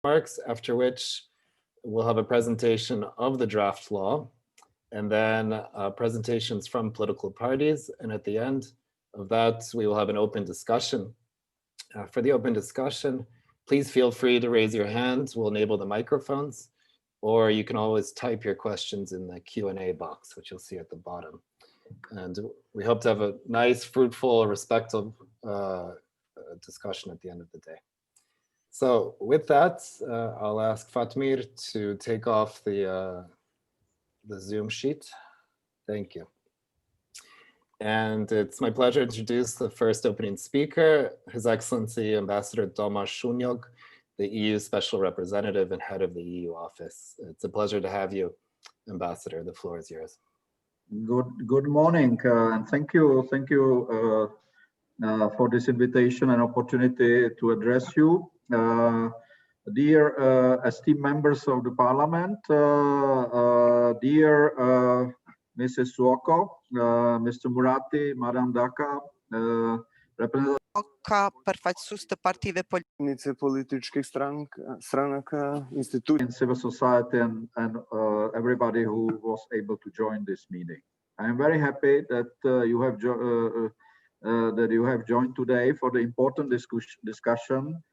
remarks, after which we'll have a presentation of the draft law, and then presentations from political parties. And at the end of that, we will have an open discussion. For the open discussion, please feel free to raise your hand. We'll enable the microphones, or you can always type your questions in the Q&A box, which you'll see at the bottom. And we hope to have a nice, fruitful, respectful discussion at the end of the day. So with that, I'll ask Fatmir to take off the Zoom sheet. Thank you. And it's my pleasure to introduce the first opening speaker, His Excellency Ambassador Tomasz Szuniok, the EU Special Representative and Head of the EU Office. It's a pleasure to have you, Ambassador. The floor is yours. Good morning, and thank you for this invitation and opportunity to address you. Dear esteemed members of the Parliament, dear Mrs. Suoko, Mr. Murati, Madam Daka, representative političkih stranaka, institucij, civil society, and everybody who was able to join this meeting. I am very happy that you have joined today for the important discussion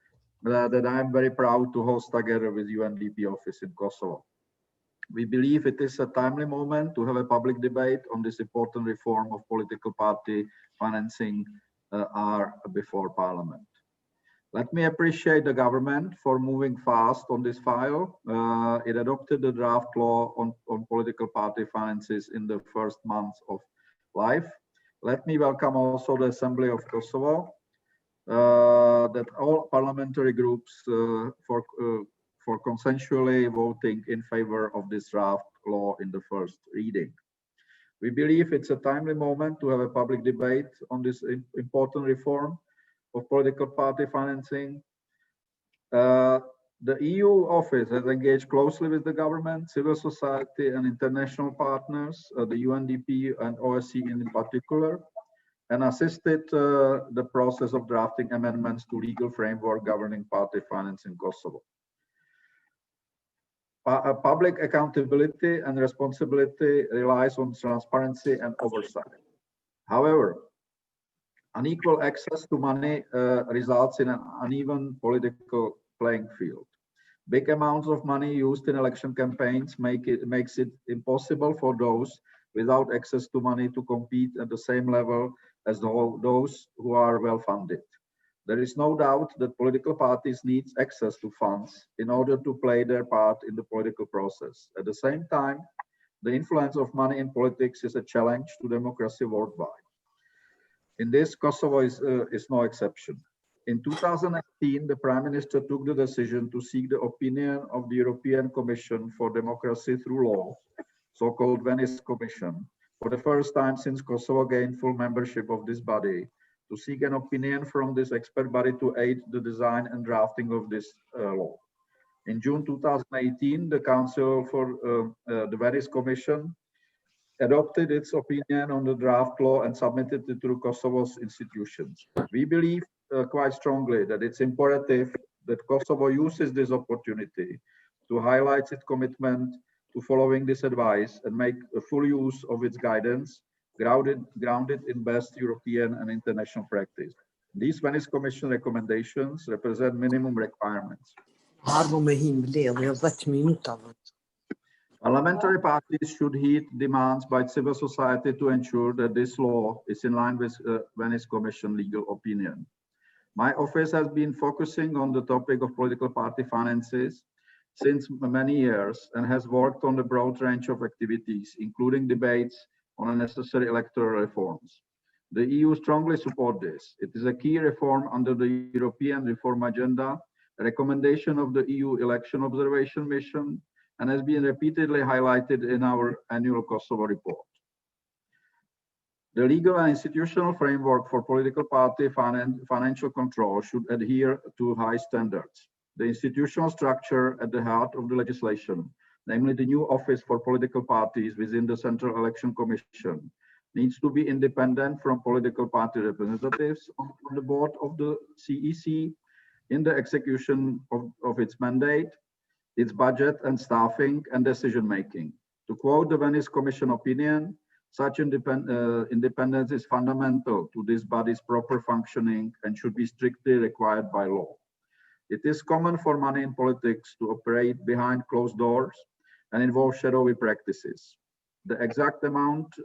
that I am very proud to host together with UNDP office in Kosovo. We believe it is a timely moment to have a public debate on this important reform of political party financing before Parliament. Let me appreciate the government for moving fast on this file. It adopted the draft law on political party finances in the first months of life. Let me welcome also the Assembly of Kosovo, that all parliamentary groups for consensually voting in favor of this draft law in the first reading. We believe it's a timely moment to have a public debate on this important reform of political party financing. The EU office has engaged closely with the government, civil society and international partners, the UNDP and OSCE in particular, and assisted the process of drafting amendments to legal framework governing party finance in Kosovo. Public accountability and responsibility relies on transparency and oversight. However, unequal access to money results in an uneven political playing field. Big amounts of money used in election campaigns makes it impossible for those without access to money to compete at the same level as those who are well funded. There is no doubt that political parties need access to funds in order to play their part in the political process. At the same time, the influence of money in politics is a challenge to democracy worldwide. In this, Kosovo is no exception. In 2018, the Prime Minister took the decision to seek the opinion of the European Commission for Democracy through Law, so-called Venice Commission, for the first time since Kosovo gained full membership of this body, to seek an opinion from this expert body to aid the design and drafting of this law. In June 2018, the Council for the Venice Commission adopted its opinion on the draft law and submitted it to Kosovo's institutions. We believe quite strongly that it's imperative that Kosovo uses this opportunity to highlight its commitment to following this advice and make a full use of its guidance, grounded in best European and international practice. These Venice Commission recommendations represent minimum requirements. Parliamentary parties should heed demands by civil society to ensure that this law is in line with Venice Commission legal opinion. My office has been focusing on the topic of political party finances since many years and has worked on a broad range of activities, including debates on unnecessary electoral reforms. The EU strongly supports this. It is a key reform under the European reform agenda, a recommendation of the EU election observation mission, and has been repeatedly highlighted in our annual Kosovo report. The legal and institutional framework for political party financial control should adhere to high standards. The institutional structure at the heart of the legislation, namely the new office for political parties within the Central Election Commission, needs to be independent from political party representatives on the board of the CEC. in the execution of its mandate, its budget and staffing and decision-making. To quote the Venice Commission opinion, such independence is fundamental to this body's proper functioning and should be strictly required by law. It is common for money in politics to operate behind closed doors and involve shadowy practices. The exact amounts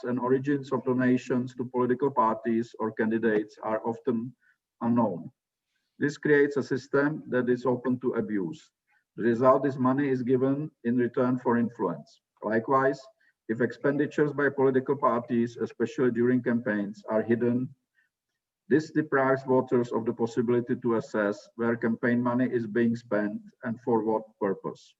and origins of donations to political parties or candidates are often unknown. This creates a system that is open to abuse. The result is money is given in return for influence. Likewise, if expenditures by political parties, especially during campaigns, are hidden, this deprives voters of the possibility to assess where campaign money is being spent and for what purpose.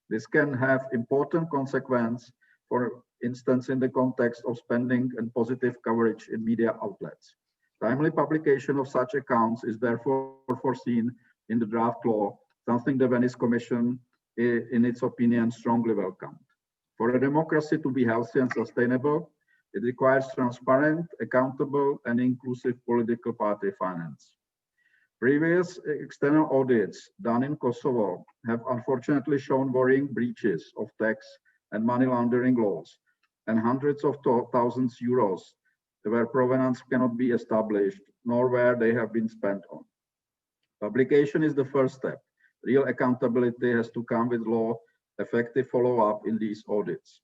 This can have important consequences, for instance, in the context of spending and positive coverage in media outlets. Timely publication of such accounts is therefore foreseen in the draft law, something the Venice Commission, in its opinion, strongly welcomed. For a democracy to be healthy and sustainable, it requires transparent, accountable, and inclusive political party finance. Previous external audits done in Kosovo have unfortunately shown worrying breaches of tax and money laundering laws and hundreds of thousands of euros where provenance cannot be established, nor where they have been spent on. Publication is the first step. Real accountability has to come with law, effective follow-up in these audits.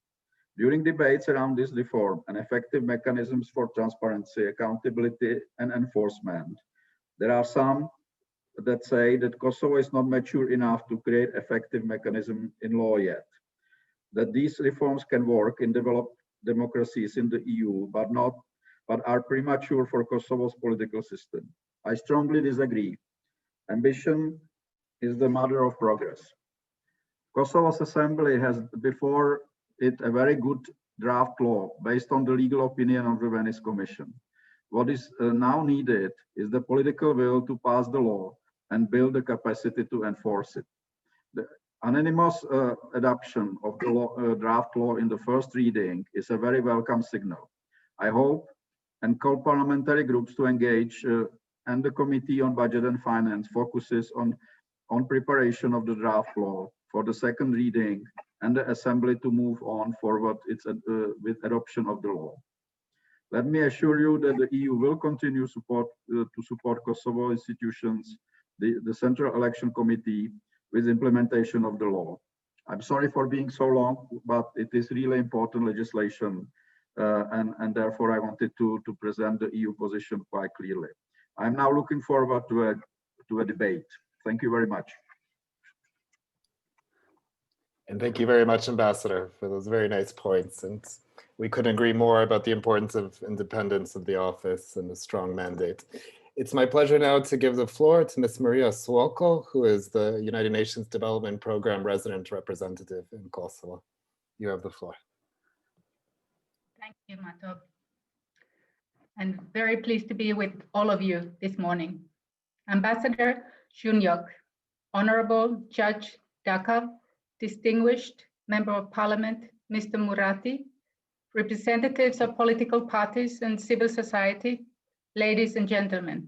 During debates around this reform and effective mechanisms for transparency, accountability, and enforcement, there are some that say that Kosovo is not mature enough to create effective mechanism in law yet, that these reforms can work in developed democracies in the EU, but are premature for Kosovo's political system. I strongly disagree. Ambition is the mother of progress. Kosovo's assembly has before it a very good draft law based on the legal opinion of the Venice Commission. What is now needed is the political will to pass the law and build the capacity to enforce it. The unanimous adoption of the draft law in the first reading is a very welcome signal. I hope and call parliamentary groups to engage and the Committee on Budget and Finance focuses on preparation of the draft law for the second reading and the Assembly to move on forward with adoption of the law. Let me assure you that the EU will continue to support Kosovo institutions, the Central Election Committee, with implementation of the law. I'm sorry for being so long, but it is really important legislation, and therefore I wanted to present the EU position quite clearly. I'm now looking forward to a debate. Thank you very much. And thank you very much, Ambassador, for those very nice points. And we couldn't agree more about the importance of independence of the office and a strong mandate. It's my pleasure now to give the floor to Ms. Maria Suoko, who is the United Nations Development Program Resident Representative in Kosovo. You have the floor. Thank you, Mato. And very pleased to be with all of you this morning. Ambassador Shunyok, Honorable Judge Dakar, distinguished Member of Parliament, Mr. Murati, representatives of political parties and civil society, ladies and gentlemen.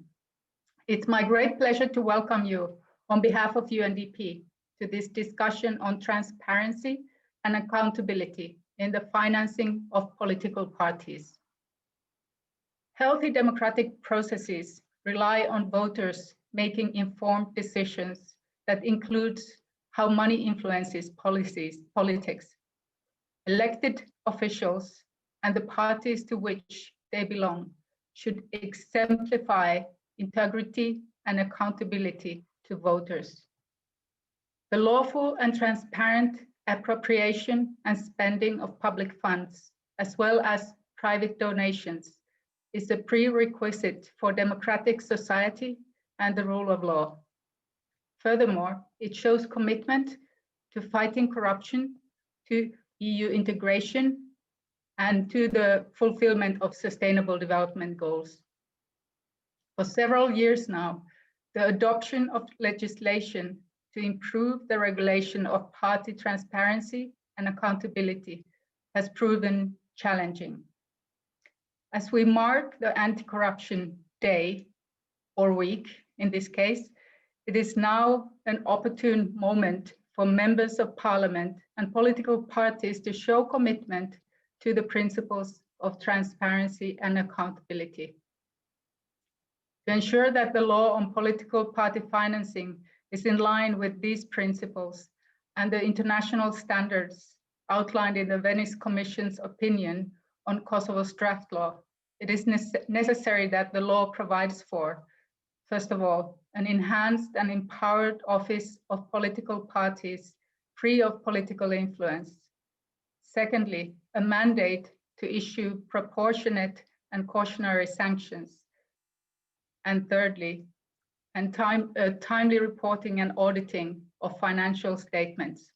It's my great pleasure to welcome you on behalf of UNDP to this discussion on transparency and accountability in the financing of political parties. Healthy democratic processes rely on voters making informed decisions that includes how money influences politics. Elected officials and the parties to which they belong should exemplify integrity and accountability to voters. The lawful and transparent appropriation and spending of public funds, as well as private donations, is a prerequisite for democratic society and the rule of law. Furthermore, it shows commitment to fighting corruption, to EU integration, and to the fulfillment of sustainable development goals. For several years now, the adoption of legislation to improve the regulation of party transparency and accountability has proven challenging. As we mark the Anti-Corruption Day, or week in this case, It is now an opportune moment for members of parliament and political parties to show commitment to the principles of transparency and accountability. To ensure that the law on political party financing is in line with these principles and the international standards outlined in the Venice Commission's opinion on Kosovo's draft law, it is necessary that the law provides for, first of all, an enhanced and empowered office of political parties free of political influence. Secondly, a mandate to issue proportionate and cautionary sanctions. And thirdly, timely reporting and auditing of financial statements.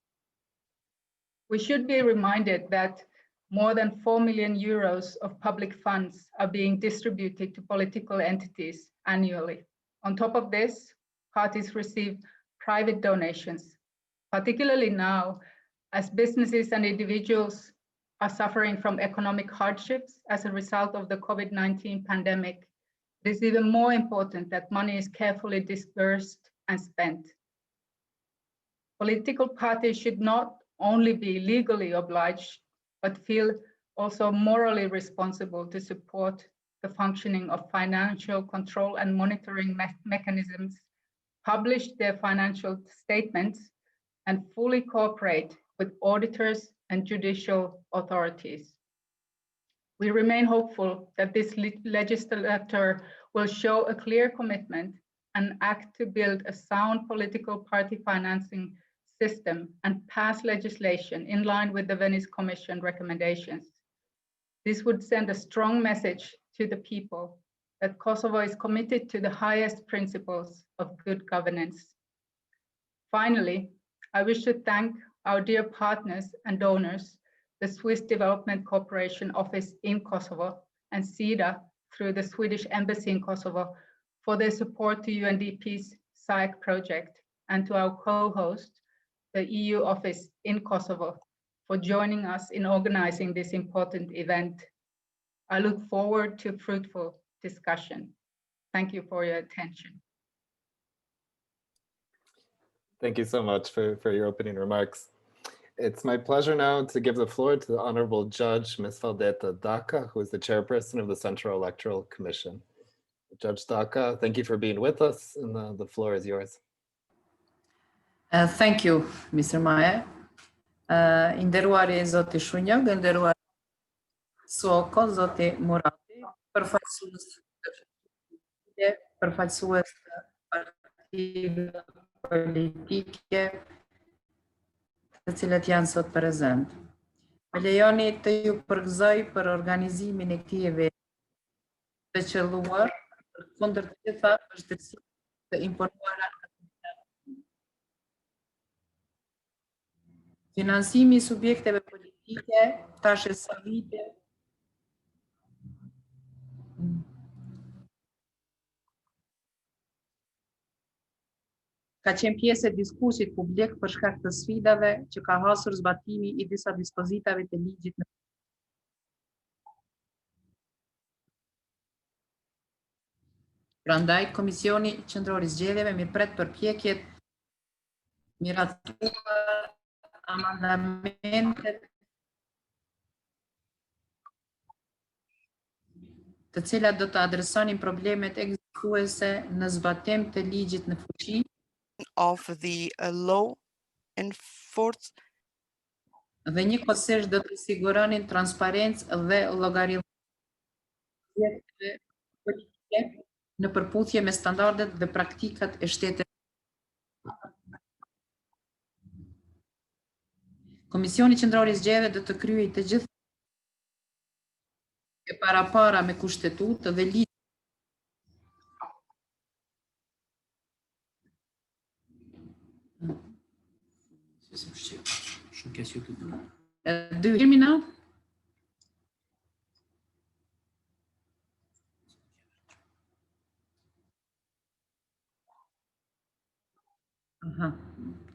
We should be reminded that more than 4 million euros of public funds are being distributed to political entities annually. On top of this, parties receive private donations, particularly now as businesses and individuals are suffering from economic hardships as a result of the COVID-19 pandemic. It is even more important that money is carefully dispersed and spent. Political parties should not only be legally obliged, but feel also morally responsible to support the functioning of financial control and monitoring mechanisms, publish their financial statements, and fully cooperate with auditors and judicial authorities. We remain hopeful that this legislature will show a clear commitment and act to build a sound political party financing system and pass legislation in line with the Venice Commission recommendations. This would send a strong message to the people that Kosovo is committed to the highest principles of good governance. Finally, I wish to thank our dear partners and donors, the Swiss Development Cooperation Office in Kosovo and SIDA through the Swedish Embassy in Kosovo for their support to UNDP's SAEC project, and to our co-host, the EU office in Kosovo, for joining us in organizing this important event. I look forward to fruitful discussion. Thank you for your attention. Thank you so much for your opening remarks. It's my pleasure now to give the floor to the Honorable Judge Ms. Valdeta Daka, who is the chairperson of the Central Electoral Commission. Judge Daka, thank you for being with us, and the floor is yours. Thank you, Mr. Mayer. Nderuari zoti Shunjog, nderuari Soko, zoti Murati, përfaqësues partive politike të cilat janë sot prezent. Me lejoni të ju përgëzoj për organizimin e këtij eventi të qelluar kundër të gjitha vështirësitë të imponuara. Financimi i subjekteve politike tash e sa vite ka qenë pjesë e diskusit publik për shkak të sfidave që ka hasur zbatimi i disa dispozitave të ligjit në Prandaj, Komisioni Qendror i Zgjedhjeve mirëpret përpjekjet miratuar amandamentet të cilat do të adresonin problemet ekzistuese në zbatim të ligjit në fuqi of the law enforced dhe njëkohësisht do të siguronin transparencë dhe llogarilësi politike në përputhje me standardet dhe praktikat e shtetit. Komisioni Qendror i Zgjedhjeve do të kryejë të gjithë e parapara me kushtetutë dhe ligj. Do you hear me now?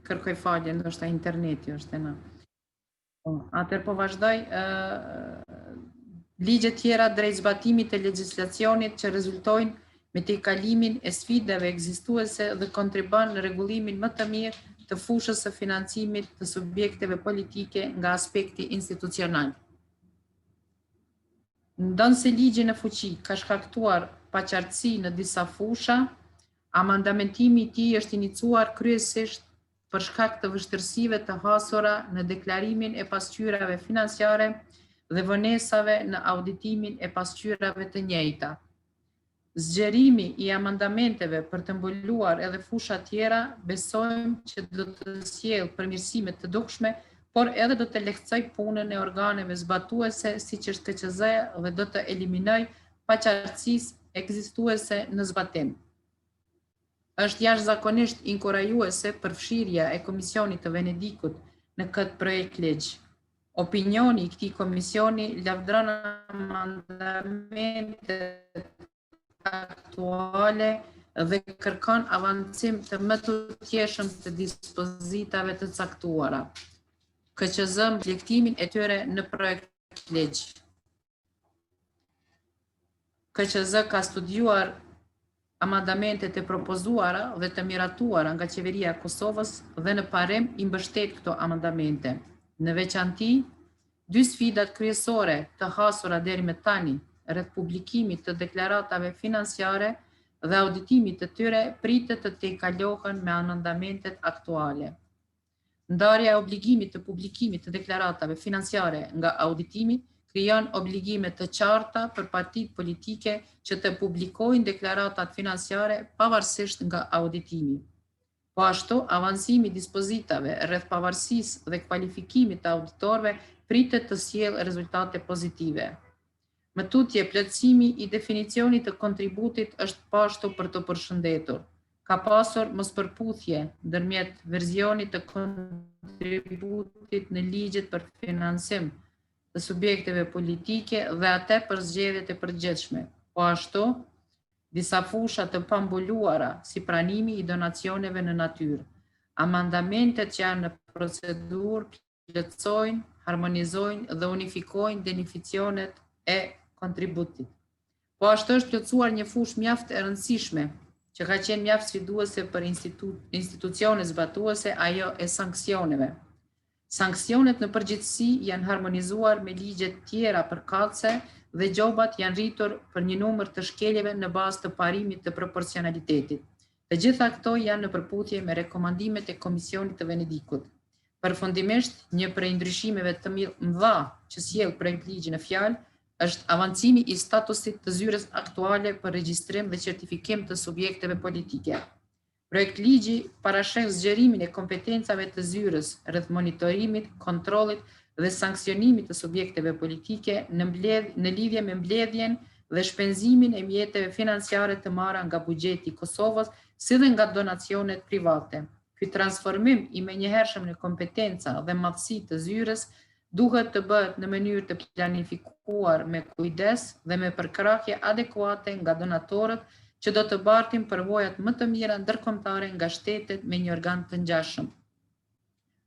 Kërkoj falje, ndoshta interneti është e na. Atëherë po vazhdoj. Ligje tjera drejt zbatimit të legjislacionit që rezultojnë me tejkalimin e sfidave ekzistuese dhe kontribon në rregullimin më të mirë të fushës së financimit të subjekteve politike nga aspekti institucional. Ndonë se ligji në fuqi ka shkaktuar paqartësi në disa fusha, amandamentimi i tij është inicuar kryesisht për shkak të vështirësive të hasura në deklarimin e pasqyrave financiare dhe vonesave në auditimin e pasqyrave të njëjta. Zgjerimi i amendamenteve për të mbuluar edhe fusha tjera besojmë që do të sjellë përmirësime të dukshme, por edhe do të lehtësoj punën e organeve zbatuese siç është KQZ-ja dhe do të eliminoj paqartësisë ekzistuese në zbatim. Është jashtëzakonisht inkurajuese përfshirja e Komisionit të Venedikut në këtë projekt ligj. Opinioni i këtij komisioni lavdron amendamentet aktuale dhe kërkon avancim të më të thjeshëm të dispozitave të caktuara. KQZ reflektimin e tyre në projekt ligj. KQZ ka studiuar amendamentet e propozuara dhe të miratuara nga qeveria e Kosovës dhe në parim i mbështet këto amendamente. Në veçanti, dy sfidat kryesore të hasura deri më tani, rreth publikimit të deklaratave financiare dhe auditimit të tyre, pritet të tejkalohen me amendamentet aktuale. Ndarja e obligimit të publikimit të deklaratave financiare nga auditimi krijon obligime të qarta për partitë politike që të publikojnë deklaratat financiare pavarësisht nga auditimi. Po ashtu, avancimi i dispozitave rreth pavarësisë dhe kualifikimit të auditorëve pritet të sjellë rezultate pozitive. Më tutje, plotësimi i definicionit të kontributit është po ashtu për të përshëndetur. Ka pasur mospërputhje ndërmjet versionit të kontributit në ligjet për financim të subjekteve politike dhe atë për zgjedhjet e përgjithshme. Po ashtu, disa fusha të pambuluara si pranimi i donacioneve në natyrë. Amendamentet që janë në procedurë plotësojnë, harmonizojnë dhe unifikojnë definicionet e kontributit. Po ashtu është plotësuar një fushë mjaft e rëndësishme që ka qenë mjaft sfiduese për institucione zbatuese, ajo e sanksioneve. Sanksionet në përgjithësi janë harmonizuar me ligjet tjera përkatëse dhe gjobat janë rritur për një numër të shkeljeve në bazë të parimit të proporcionalitetit. Të gjitha këto janë në përputhje me rekomandimet e Komisionit të Venedikut. Përfundimisht, një prej ndryshimeve të mëdha që sjell projekt ligji në fjalë është avancimi i statusit të zyrës aktuale për regjistrim dhe certifikim të subjekteve politike. Projekt ligji parasheh zgjerimin e kompetencave të zyrës rreth monitorimit, kontrollit dhe sanksionimit të subjekteve politike në lidhje me mbledhjen dhe shpenzimin e mjeteve financiare të marra nga buxheti i Kosovës, si dhe nga donacionet private. Ky transformim i menjëhershëm në kompetenca dhe madhësi të zyrës duhet të bëhet në mënyrë të planifikuar me kujdes dhe me përkrahje adekuate nga donatorët që do të bartin përvojat më të mira ndërkombëtare nga shtetet me një organ të ngjashëm.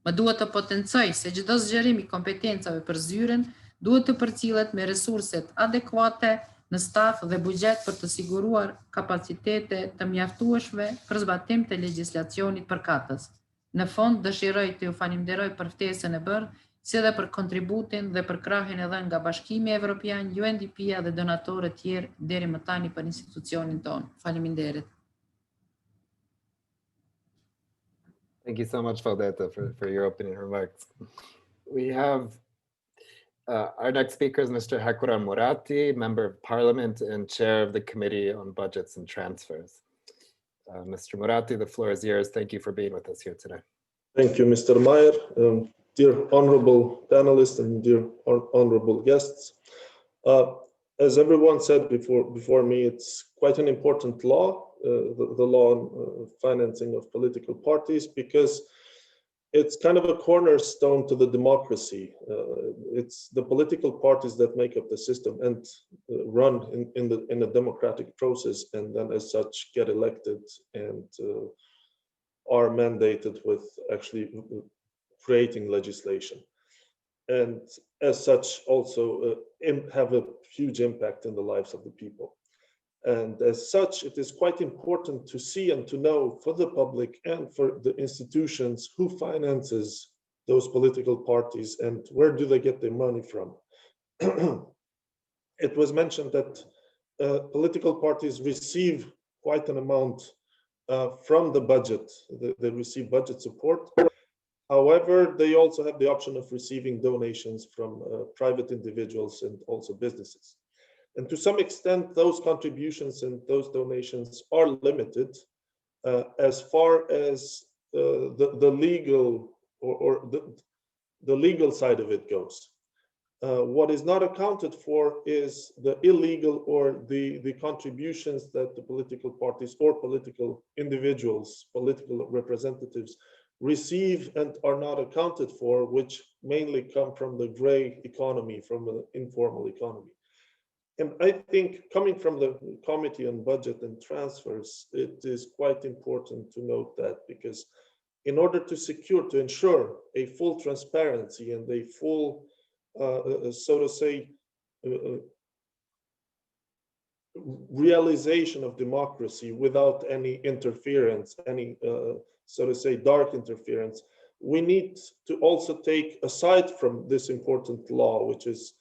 Më duhet të potencoj se çdo zgjerim i kompetencave për zyrën duhet të përcillet me resurset adekuate në staf dhe buxhet për të siguruar kapacitete të mjaftueshme për zbatim të legjislacionit përkatës. Në fond, dëshiroj të ju falenderoj për ftesën e bërë, si edhe për kontributin dhe për krahjen e dhënë nga Bashkimi Evropian, UNDP-ja dhe donatorët tjerë deri më tani për institucionin tonë. Faleminderit. Thank you so much, Valdeta, for your opening remarks. We have our next speaker is Mr. Hakuran Murati, Member of Parliament and Chair of the Committee on Budgets and Transfers. Mr. Murati, the floor is yours. Thank you for being with us here today. Thank you, Mr. Meyer. Dear honorable panelists and dear honorable guests, as everyone said before me, it's quite an important law, the law on financing of political parties, because it's kind of a cornerstone to the democracy. It's the political parties that make up the system and run in a democratic process, and then as such get elected and are mandated with actually creating legislation, and as such also have a huge impact in the lives of the people. And as such, it is quite important to see and to know for the public and for the institutions who finances those political parties and where do they get their money from. It was mentioned that political parties receive quite an amount from the budget. They receive budget support. However, they also have the option of receiving donations from private individuals and also businesses. And to some extent, those contributions and those donations are limited as far as the legal or the legal side of it goes. What is not accounted for is the illegal or the contributions that the political parties or political individuals, political representatives receive and are not accounted for, which mainly come from the gray economy, from the informal economy. And I think coming from the Committee on Budget and Transfers, it is quite important to note that, because in order to secure, to ensure a full transparency and a full, so to say, realization of democracy without any interference, any, so to say, dark interference, we need to also take, aside from this important law, which is,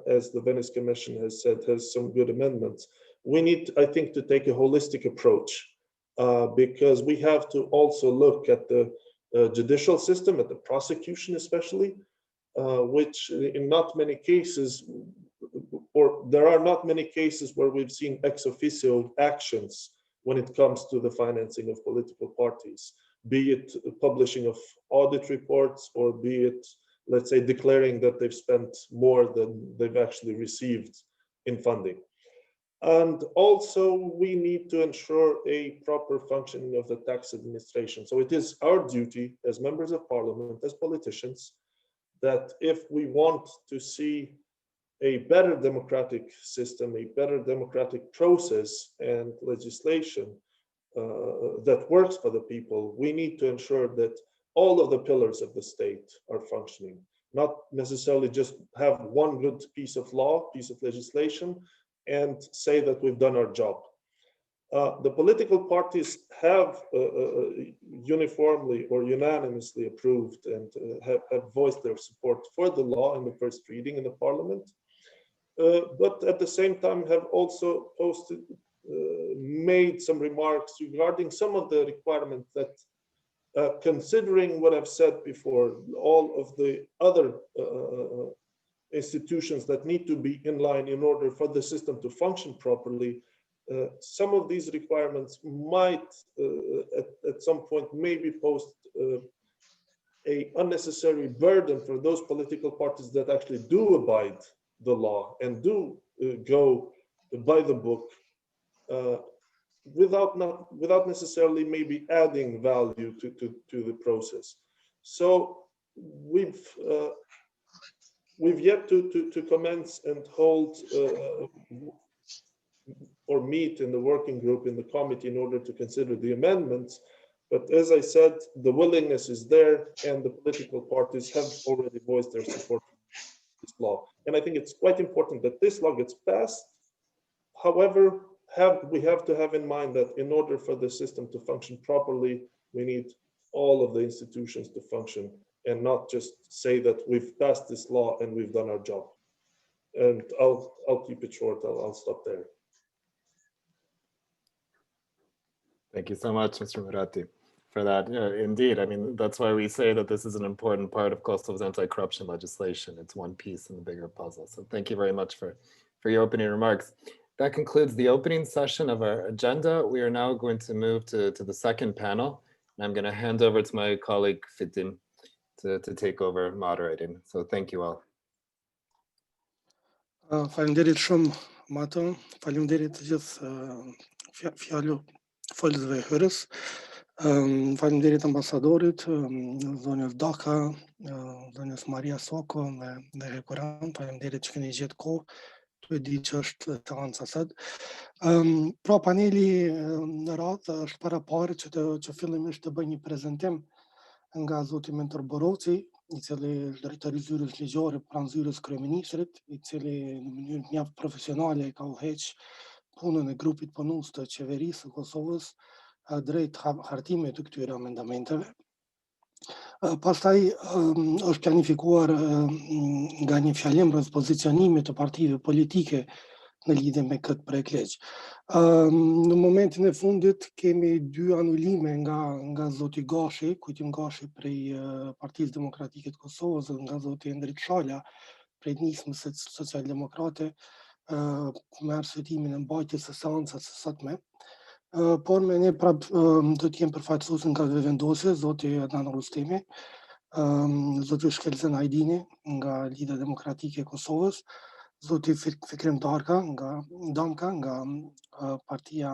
as the Venice Commission has said, has some good amendments, we need, I think, to take a holistic approach, because we have to also look at the judicial system, at the prosecution especially, which in not many cases, or there are not many cases where we've seen ex officio actions when it comes to the financing of political parties, be it publishing of audit reports or be it, let's say, declaring that they've spent more than they've actually received in funding. And also we need to ensure a proper functioning of the tax administration. So it is our duty as members of parliament, as politicians, that if we want to see a better democratic system, a better democratic process and legislation that works for the people, we need to ensure that all of the pillars of the state are functioning, not necessarily just have one good piece of law, piece of legislation, and say that we've done our job. The political parties have uniformly or unanimously approved and have voiced their support for the law in the first reading in the parliament, but at the same time have also made some remarks regarding some of the requirements that, considering what I've said before, all of the other institutions that need to be in line in order for the system to function properly, some of these requirements might at some point maybe pose a unnecessary burden for those political parties that actually do abide the law and do go by the book, without necessarily maybe adding value to the process. So we've yet to commence and hold or meet in the working group in the committee in order to consider the amendments. But as I said, the willingness is there and the political parties have already voiced their support for this law. And I think it's quite important that this law gets passed. However, we have to have in mind that in order for the system to function properly, we need all of the institutions to function and not just say that we've passed this law and we've done our job. And I'll keep it short. I'll stop there. Thank you so much, Mr. Murati, for that. Yeah, indeed, I mean, that's why we say that this is an important part of Kosovo's anti-corruption legislation. It's one piece in the bigger puzzle. So thank you very much for your opening remarks. That concludes the opening session of our agenda. We are now going to move to the second panel. And I'm going to hand over to my colleague, Fitim, to take over moderating. So thank you all. Faleminderit shumë, Mato. Faleminderit të gjithë folësve. Faleminderit ambasadorit, zonjës Daka, zonjës Maria Soko dhe Hekuran. Faleminderit që keni gjetë kohë të di që është seanca sot. Pra paneli në radhë është paraparë që fillimisht të bëj një prezantim nga zoti Mentor Boroci, I cili është drejtori I zyrës ligjore pranë zyrës kryeministrit, I cili në mënyrë mjaft profesionale ka udhëheq punën e grupit punus të qeverisë së Kosovës drejt hartimit të këtyre amendamenteve. Pastaj është planifikuar nga një fjalim rreth pozicionimit të partive politike në lidhje me këtë projekt ligj. Në momentin e fundit kemi 2 anulime nga zoti Gashi, Kujtim Gashi prej Partisë Demokratike të Kosovës dhe nga zoti Endrik Shala prej nismës socialdemokrate me arsye e mbajtjes së seancës së sotme. Por me ne prap do të jem përfaqësues nga vendosje zoti Adnan Rustemi, zoti Shkelzen Ajdini nga Lidhja Demokratike e Kosovës, zoti Fikrim Damka nga Partia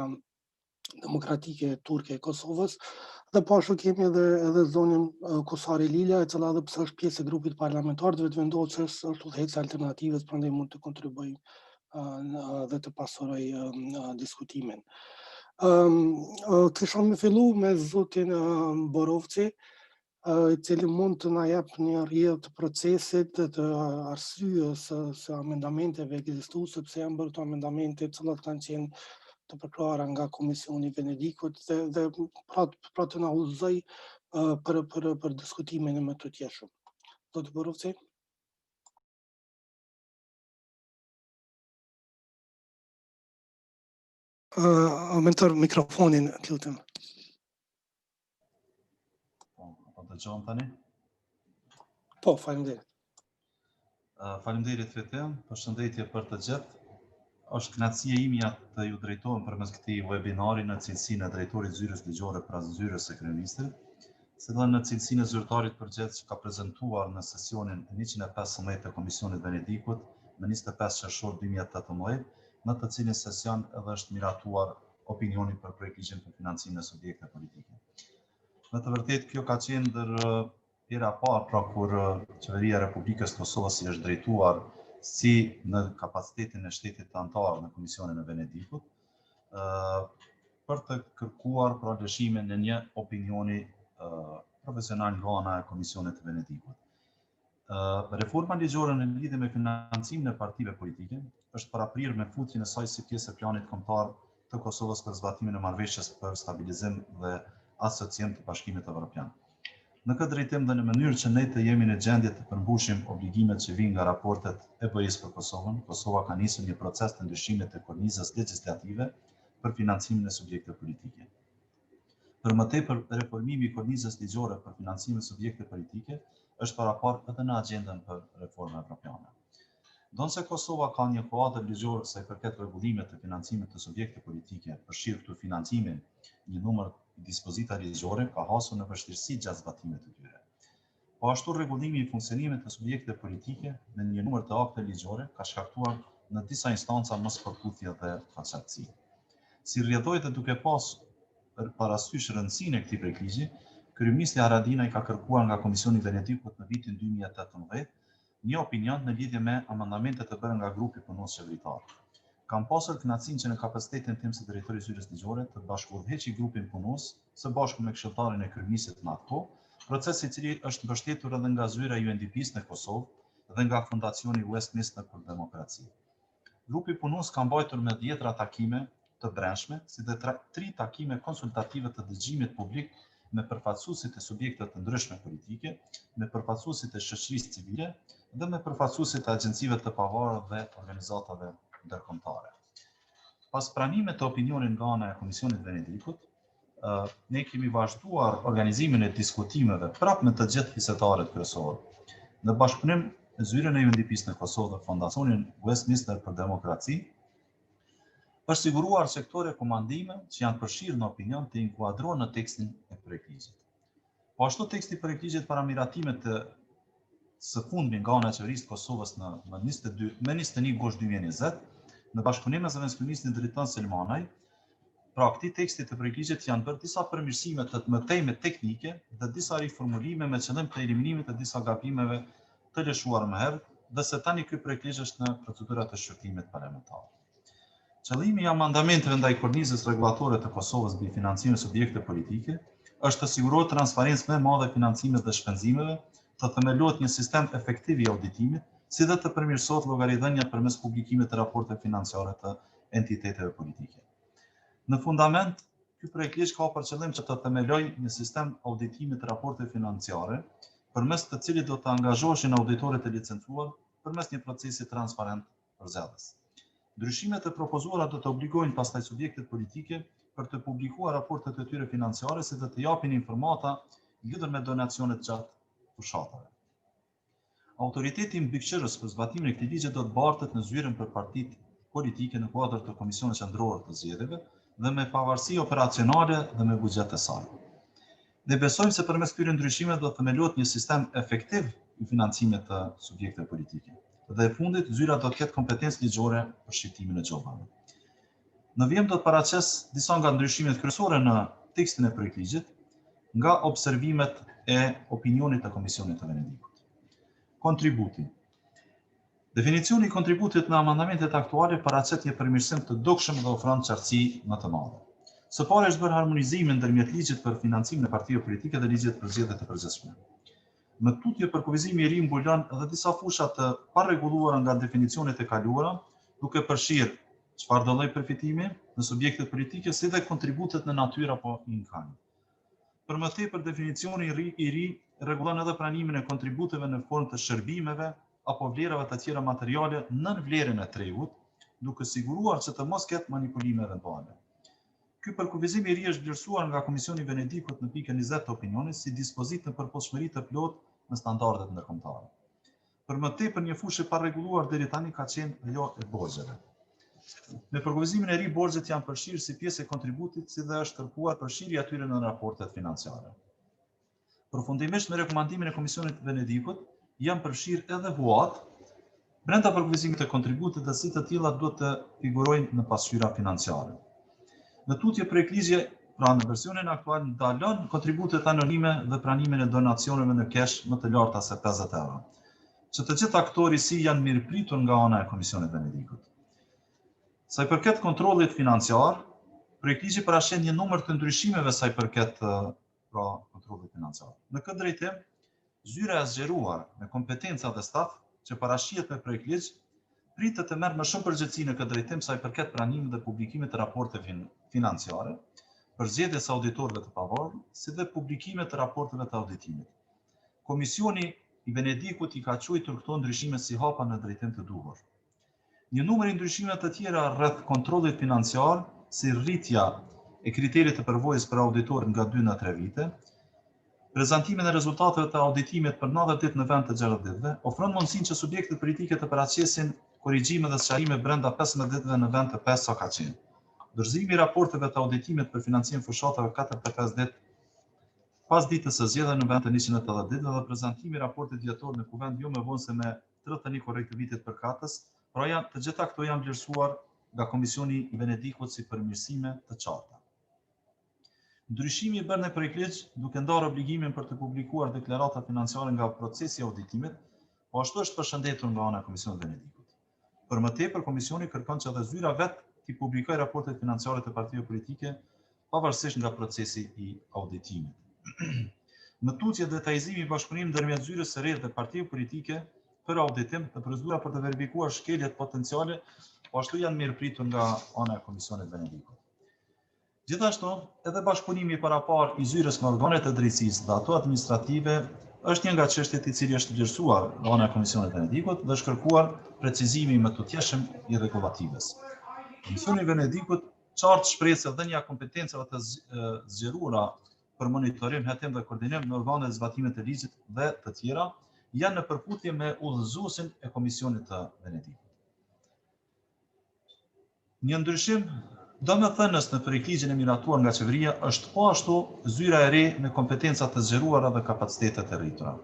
Demokratike Turke e Kosovës, dhe po ashtu kemi edhe zonën Kusari Lila, e cila edhe pse është pjesë e grupit parlamentar të vendosjes është udhëheqëse alternativës, prandaj mund të kontribuoj dhe të pasuroj diskutimin. Kisha me fillu me zotin Borovci, i cili mund të na jap një rrjedhë të procesit të arsyes së amendamenteve ekzistuese, sepse janë bërë amendamente të cilat kanë qenë të përkrahura nga Komisioni i Venedikut dhe pra të na udhëzoj për diskutimin më të tjeshëm. Zoti Borovci. Aumentar mikrofonin, të lutem. Po dëgjon tani? Po, faleminderit. Faleminderit vetëm, përshëndetje për të gjithë. Është kënaqësia ime të ju drejtohem përmes këtij webinari në cilësinë e drejtorit zyrës ligjore pra zyrës së kryeministrit, si dhe në cilësinë e zyrtarit përgjithësi që ka prezantuar në sesionin 115 të Komisionit Venedikut në 25 qershor 2018, në të cilin sesion edhe është miratuar opinioni për projektligjin për financimin e subjekte politike. Në të vërtetë kjo ka qenë ndër hera parë pra kur Qeveria e Republikës së Kosovës i është drejtuar si në kapacitetin e shtetit antar në Komisionin e Venedikut për të kërkuar pra lëshimin në një opinioni profesional nga ana e Komisionit të Venedikut. Reforma ligjore në lidhje me financimin e partive politike është paraprirë me futjen e saj si pjesë e planit kombëtar të Kosovës për zbatimin e marrëveshjes për stabilizim dhe asociem të Bashkimit Evropian. Në këtë drejtim dhe në mënyrë që ne të jemi në gjendje të përmbushim obligimet që vijnë nga raportet e BE-s për Kosovën, Kosova ka nisur një proces të ndryshimit të kornizës legislative për financimin e subjekte politike. Për më tepër, reformimi i kornizës ligjore për financimin e subjekte politike është paraparë edhe në agjendën për reforma evropiane. Ndonse Kosova ka një kuadër ligjor sa i përket rregullimit të financimit të subjekte politike, përfshirë këtu financimin, një numër dispozita ligjore ka hasur në vështirësi gjatë zbatimit të tyre. Po ashtu rregullimi i funksionimit të subjekte politike në një numër të akte ligjore ka shkaktuar në disa instanca mospërputhje dhe faqatësi. Si rrjedhoi dhe duke pasur parasysh rëndësinë e këtij projektligji, kryeministri Haradinaj ka kërkuar nga Komisioni i Venedikut në vitin 2018 një opinion në lidhje me amendamentet e bërë nga grupi punës qeveritar. Kam pasur kënaqësinë që në kapacitetin tim si drejtori i zyrës ligjore të bashkëudhëheqi grupin punës së bashku me këshilltarin e kryeministit në atë kohë, proces i cili është mbështetur edhe nga zyra UNDP-s në Kosovë dhe nga Fondacioni Westminster për Demokraci. Grupi punës ka mbajtur me 10 takime të brendshme, si dhe 3 takime konsultative të dëgjimit publik me përfaqësuesit e subjekte të ndryshme politike, me përfaqësuesit e shoqërisë civile dhe me përfaqësuesit e agjencive të pavarura dhe organizatave ndërkombëtare. Pas pranimit të opinionit nga ana e Komisionit Venedikut, ne kemi vazhduar organizimin e diskutimeve prapë me të gjithë pjesëtarët kryesorë. Në bashkëpunim me zyrën e UNDP-s në Kosovë dhe Fondacionin Westminster për Demokraci, është siguruar se këto rekomandime që janë përfshirë në opinion të inkuadrohen në tekstin e projektligjit. Po ashtu teksti i projektligjit para miratimet së fundmi nga ana e qeverisë të Kosovës në 21 gusht 2020, në bashkëpunim me zëvendësministrin drejton Selmanaj, pra këtij teksti të projektligjit janë bërë disa përmirësime të mëtejme teknike dhe disa riformulime me qëllim të eliminimit të disa gabimeve të lëshuar më herët, dhe se tani ky projektligj është në procedurat e shqyrtimit parlamentar. Qëllimi i amendamenteve ndaj kornizës rregullatore të Kosovës mbi financimin e subjekte politike është të sigurohet transparencë më e madhe e financimit dhe shpenzimeve, të themelohet një sistem efektiv i auditimit, si dhe të përmirësohet llogaridhënia përmes publikimit të raporteve financiare të entiteteve politike. Në fundament, ky projekt ligj ka për qëllim që të themeloj një sistem auditimi të raporteve financiare, përmes të cilit do të angazhoheshin auditorët e licencuar përmes një procesi transparent përzgjedhës. Ndryshimet e propozuara do të obligojnë pastaj subjektet politike për të publikuar raportet e tyre financiare si dhe të japin informata lidhur me donacionet gjatë fushatave. Autoriteti mbikëqyrës për zbatimin e këtij ligji do të bartet në zyrën për partitë politike në kuadër të Komisionit Qendror të Zgjedhjeve dhe me pavarësi operacionale dhe me buxhet të saj. Ne besojmë se përmes këtyre ndryshimeve do të themelohet një sistem efektiv i financimit të subjekteve politike. Dhe e fundit, zyra do të ketë kompetencë ligjore për shqyrtimin e gjobave. Në vijim do të paraqes disa nga ndryshimet kryesore në tekstin e projektligjit nga observimet e opinionit të Komisionit të Venedikut. Kontributi. Definicioni i kontributit në amandamentet aktuale paraqet një përmirësim të dukshëm dhe ofron qartësi më të madhe. Së pari është bërë harmonizimi ndërmjet ligjit për financimin e partive politike dhe ligjit për zgjedhjet e përgjithshme. Në tutje për kufizimi i ri mbulon edhe disa fusha të parregulluara nga definicionet e kaluara, duke përfshirë çfarë do lloj përfitimi në subjektet politike si dhe kontributet në natyrë apo in kind. Për më tepër, definicioni i ri rregullon edhe pranimin e kontributeve në formë të shërbimeve apo vlerave të tjera materiale nën vlerën e tregut, duke siguruar që të mos ketë manipulime eventuale. Ky përkufizim i ri është vlerësuar nga Komisioni i Venedikut në pikën 20 të opinionit si dispozit në përpoqëmëri të plotë në standardet ndërkombëtare. Për më tepër, një fushë e parregulluar deri tani ka qenë ajo e borxheve. Me përkufizimin e ri, borxhet janë përfshirë si pjesë e kontributit, si dhe është kërkuar përfshirja e tyre në raportet financiare. Përfundimisht, me rekomandimin e Komisionit të Venedikut, janë përfshirë edhe huat brenda përkufizimit të kontributit dhe si të tilla duhet të figurojnë në pasqyra financiare. Në tutje projektligji, pra në versionin aktual, ndalon kontributet anonime dhe pranimin e donacioneve në kesh më të larta se 50 euro, që të gjithë aktorë si janë mirëpritur nga ana e Komisionit Venedikut. Sa i përket kontrollit financiar, projektligji paraqet një numër të ndryshimeve sa i përket kontrollit financiar. Në këtë drejtim, zyra e zgjeruar me kompetenca dhe staf që parashihet me projektligj pritet të merr më shumë përgjegjësi në këtë drejtim sa i përket pranimit dhe publikimit të raporteve financiare, përzgjedhjes së auditorëve të pavarur, si dhe publikimit të raporteve të auditimit. Komisioni i Venedikut i ka quajtur këto ndryshime si hapa në drejtim të duhur. Një numër i ndryshimeve të tjera rreth kontrollit financiar, si rritja e kriterit të përvojës për auditor nga 2 në 3 vite, prezantimin e rezultateve të auditimit për 90 ditë në vend të 60 ditëve, ofron mundësinë që subjektet politike të paraqesin korrigjime dhe sqarime brenda 15 ditëve në vend të 5 sa ka qenë. Dorëzimi i raporteve të auditimit për financim fushatave 4-5 ditë pas ditës së zgjedhjeve në vend të 180 ditëve dhe prezantimi i raportit vjetor në kuvend jo më vonë se me 31 korrekt të vitit përkatës, pra të gjitha këto janë vlerësuar nga Komisioni i Venedikut si përmirësime të qarta. Ndryshimi i bërë në projektligj duke ndarë obligimin për të publikuar deklarata financiare nga procesi i auditimit, po ashtu është përshëndetur nga ana e Komisionit Venedikut. Për më tepër, Komisioni kërkon që edhe zyra vetë të publikojë raportet financiare të partive politike pavarësisht nga procesi i auditimit. Në tutje, detajizimi i bashkëpunimit ndërmjet zyrës së re dhe partive politike për auditim të procedura për të verifikuar shkeljet potenciale, po ashtu janë mirëpritur nga ana e Komisionit Venedikut. Gjithashtu, edhe bashkëpunimi parapar i zyrës me organet e drejtësisë dhe ato administrative është një nga çështjet i cili është vlerësuar nga ana e Komisionit Venedikut dhe është kërkuar precizimi më të tjeshëm i rregullativës. Komisioni i Venedikut qartë shpreh se dhënia kompetencave të zgjeruara për monitorim, hetim dhe koordinim në organet e zbatimit të ligjit dhe të tjera janë në përputhje me udhëzuesin e Komisionit të Venedikut. Një ndryshim domethënës në projektligjin e miratuar nga qeveria është po ashtu zyra e re me kompetenca të zgjeruara dhe kapacitetet e rritura.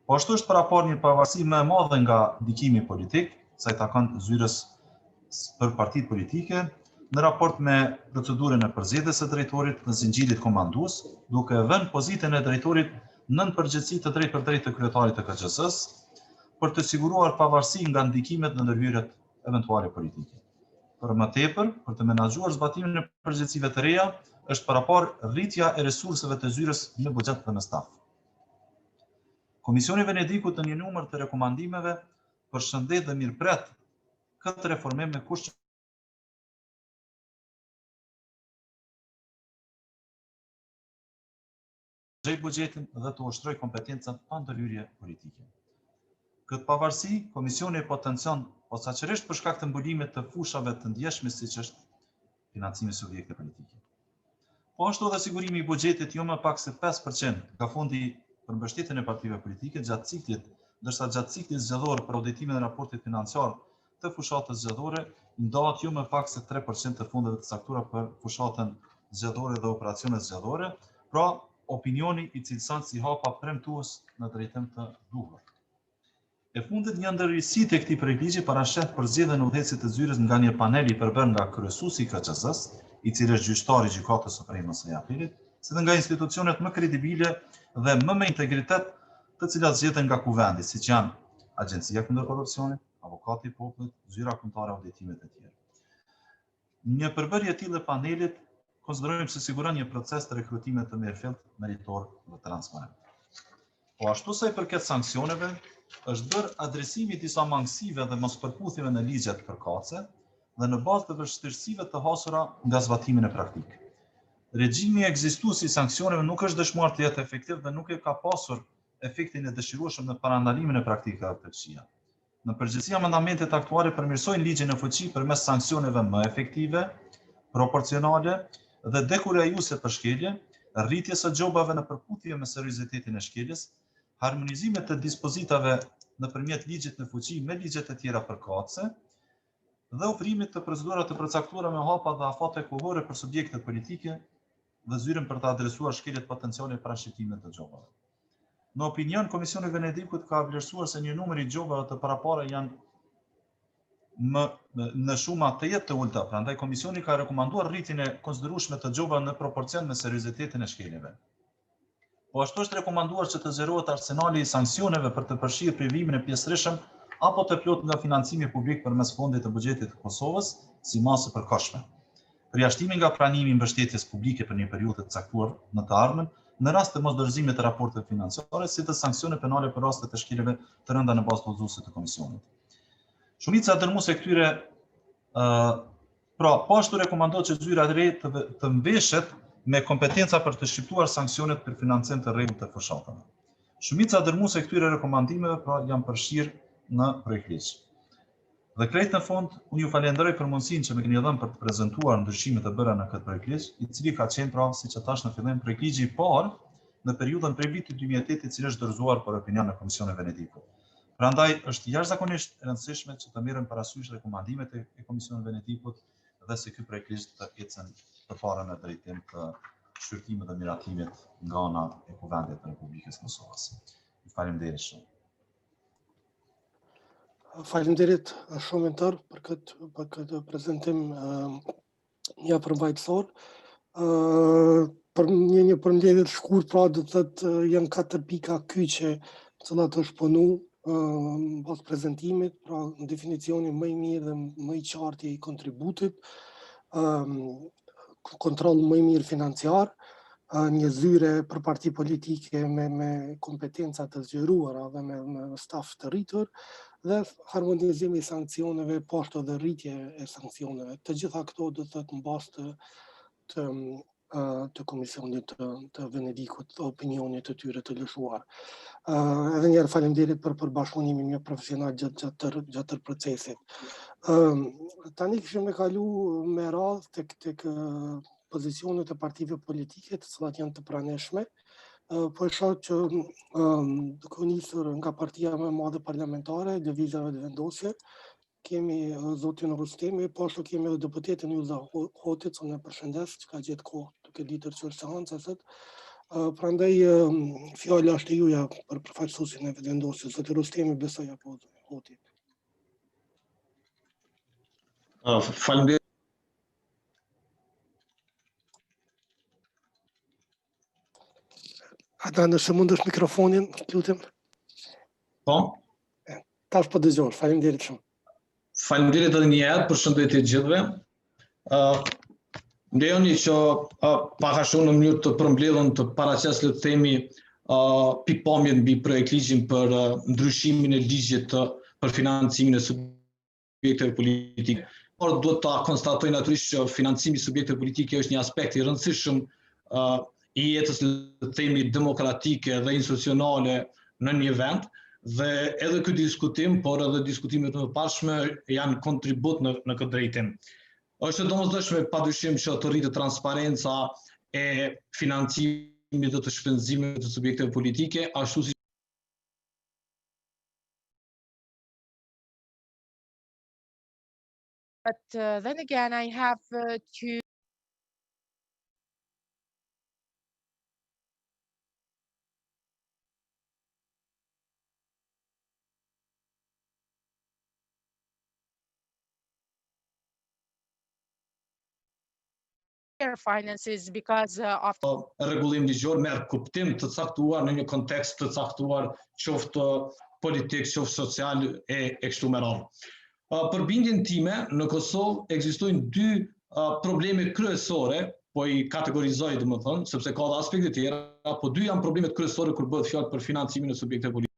Po ashtu është parapar një pavarësi më e madhe nga ndikimi politik, sa i takon zyrës për partitë politike, në raport me procedurën e përzgjedhjes së drejtorit në zinxhirit komandues, duke vënë pozitën e drejtorit nën përgjegjësi të drejtë për drejtë të kryetarit të KQS-s për të siguruar pavarësi nga ndikimet në ndërhyrjet eventuale politike. Për më tepër, për të menaxhuar zbatimin e përgjegjësive të reja, është parapar rritja e resurseve të zyrës në buxhet dhe në staf. Komisioni i Venedikut në një numër të rekomandimeve përshëndet dhe mirëpret këtë reformim me kusht menaxhoj buxhetin dhe të ushtroj kompetencat pa ndërhyrje politike. Këtë pavarësi, Komisioni e potencion posaçërisht për shkak të mbulimit të fushave të ndjeshme siç është financimi i subjekte politike. Po ashtu edhe sigurimi i buxhetit jo më pak se 5% nga fondi për mbështetjen e partive politike gjatë ciklit, ndërsa gjatë ciklit zgjedhor për auditimin e raportit financiar të fushatës zgjedhore ndahet jo më pak se 3% të fondeve të caktuara për fushatën zgjedhore dhe operacionet zgjedhore, pra opinioni i cilëson si hapa premtues në drejtim të duhur. E fundit, një ndër risitë e këtij projektigji parasheh përzgjedhjen e udhëheqësit të zyrës nga një panel i përbërë nga kryesuesi i KQZ-s, i cili është gjyqtari i Gjykatës Supreme së Apelit, si dhe nga institucionet më kredibile dhe më me integritet, të cilat zgjidhen nga kuvendi, siç janë Agjencia kundër korrupsionit, Avokati i Popullit, Zyra Kombëtare e Auditimit e tjerë. Një përbërje e tillë e panelit konsiderojmë se siguron një proces të rekrutimit të mirëfillt, meritor dhe transparent. Po ashtu sa i përket sanksioneve, është bërë adresimi disa mangësive dhe mospërputhjeve në ligjet përkatëse dhe në bazë të vështirësive të hasura nga zbatimin e praktik. Regjimi ekzistues i sanksioneve nuk është dëshmuar të jetë efektiv dhe nuk e ka pasur efektin e dëshirueshëm në parandalimin e praktikave të këqija. Në përgjithësi, amendamentet aktuale përmirësojnë ligjin në fuqi përmes sanksioneve më efektive, proporcionale dhe dekurajuese për shkelje, rritjes së gjobave në përputhje me seriozitetin e shkeljes, harmonizimet të dispozitave nëpërmjet ligjit në fuqi me ligjet e tjera përkatëse dhe ofrimit të procedura të përcaktuara me hapa dhe afate kohore për subjektet politike dhe zyrën për të adresuar shkeljet potenciale para shqiptimit të gjobave. Në opinion, Komisioni i Venedikut ka vlerësuar se një numër i gjobave të parapara janë në shuma të jetë të ulta, prandaj Komisioni ka rekomanduar rritjen e konsiderueshme të gjobave në proporcion me seriozitetin e shkeljeve. Po ashtu është rekomanduar që të zgjerohet arsenali i sanksioneve për të përfshirë privimin e pjesërisëm apo të plot nga financimi publik përmes fondit të buxhetit të Kosovës si masë e përkohshme. Përjashtimi nga pranimi i mbështetjes publike për një periudhë të caktuar në të ardhmen në rast të mosdorëzimit të raporteve financiare, si të sanksione penale për raste të shkeljeve të rënda në bazë udhëzuese të komisionit. Shumica dërmuese këtyre po ashtu rekomandohet që zyra e re të mbeshet me kompetenca për të shqiptuar sanksionet për financim të rregullt të fushatave. Shumica dërmuese e këtyre rekomandimeve janë përfshirë në projekt ligj. Dhe krejt në fund, unë ju falenderoj për mundësinë që më keni dhënë për të prezantuar ndryshimet e bëra në këtë projekt ligj, i cili ka qenë siç e thash në fillim projekt ligji i parë në periudhën prej vitit 2008 i cili është dorëzuar për opinion në Komisionin e Venedikut. Prandaj është jashtëzakonisht e rëndësishme që të merren parasysh rekomandimet e Komisionit të Venedikut dhe se ky projekt ligj të ecën përpara në drejtim të shqyrtimit dhe miratimit nga ana e Kuvendit të Republikës Kosovës. Faleminderit shumë. Faleminderit shumë tërë për këtë prezantim ja përmbajtësor. Për një përmbledhje të shkurt, pra do të thotë janë 4 pika kyçe të cilat është punu pas prezantimit, pra në definicionin më i mirë dhe më i qartë i kontributit, kontroll më i mirë financiar, një zyre për parti politike me kompetenca të zgjeruara dhe me staf të rritur, dhe harmonizimi i sanksioneve, po ashtu dhe rritje e sanksioneve. Të gjitha këto do të thotë në bazë të Komisionit të Venedikut, opinionit të tyre të lëshuar. Edhe njerë faleminderit për përbashkëpunimin një profesional gjatë procesit. Tani kishim me kalu me radhë tek pozicionet e partive politike të cilat janë të praneshme, po e shoh që duke nisur nga partia më e madhe parlamentare, lëvizjeve të vendosje, kemi zotin Rustemi, po ashtu kemi edhe deputetin Ylza Hotit, që ne përshëndes, që ka gjetë kohë duke ditur çfarë seancë sot. Prandaj fjala është e juaja për përfaqësuesin e vendosjes, zoti Rustemi, besoj apo Hoti. Faleminderit. Ata nëse mundesh mikrofonin, lutem. Po? Tash po dëgjosh, faleminderit shumë. Faleminderit edhe një herë, përshëndetje të gjithëve. Ndejoni që pak a shumë në mënyrë të përmbledhur të paraqes le të themi pikpamjen mbi projekt ligjin për ndryshimin e ligjit për financimin e subjekteve politike. Por duhet ta konstatoj natyrisht që financimi i subjekteve politike është një aspekt i rëndësishëm i jetës le të themi demokratike dhe institucionale në një vend, dhe edhe ky diskutim, por edhe diskutimet më pashme janë kontribut në këtë drejtim. Është domosdoshme padyshim që të rritet transparenca e financimit dhe të shpenzimit të subjekteve politike, ashtu si But then again, I have to finances because of rregullim ligjor merr kuptim të caktuar në një kontekst të caktuar, qoftë politik, qoftë social e kështu me radhë. Për bindjen time, në Kosovë ekzistojnë dy probleme kryesore, po i kategorizoj domethënë, sepse ka dhe aspekte tjera, po dy janë problemet kryesore kur bëhet fjalë për financimin e subjekteve politike.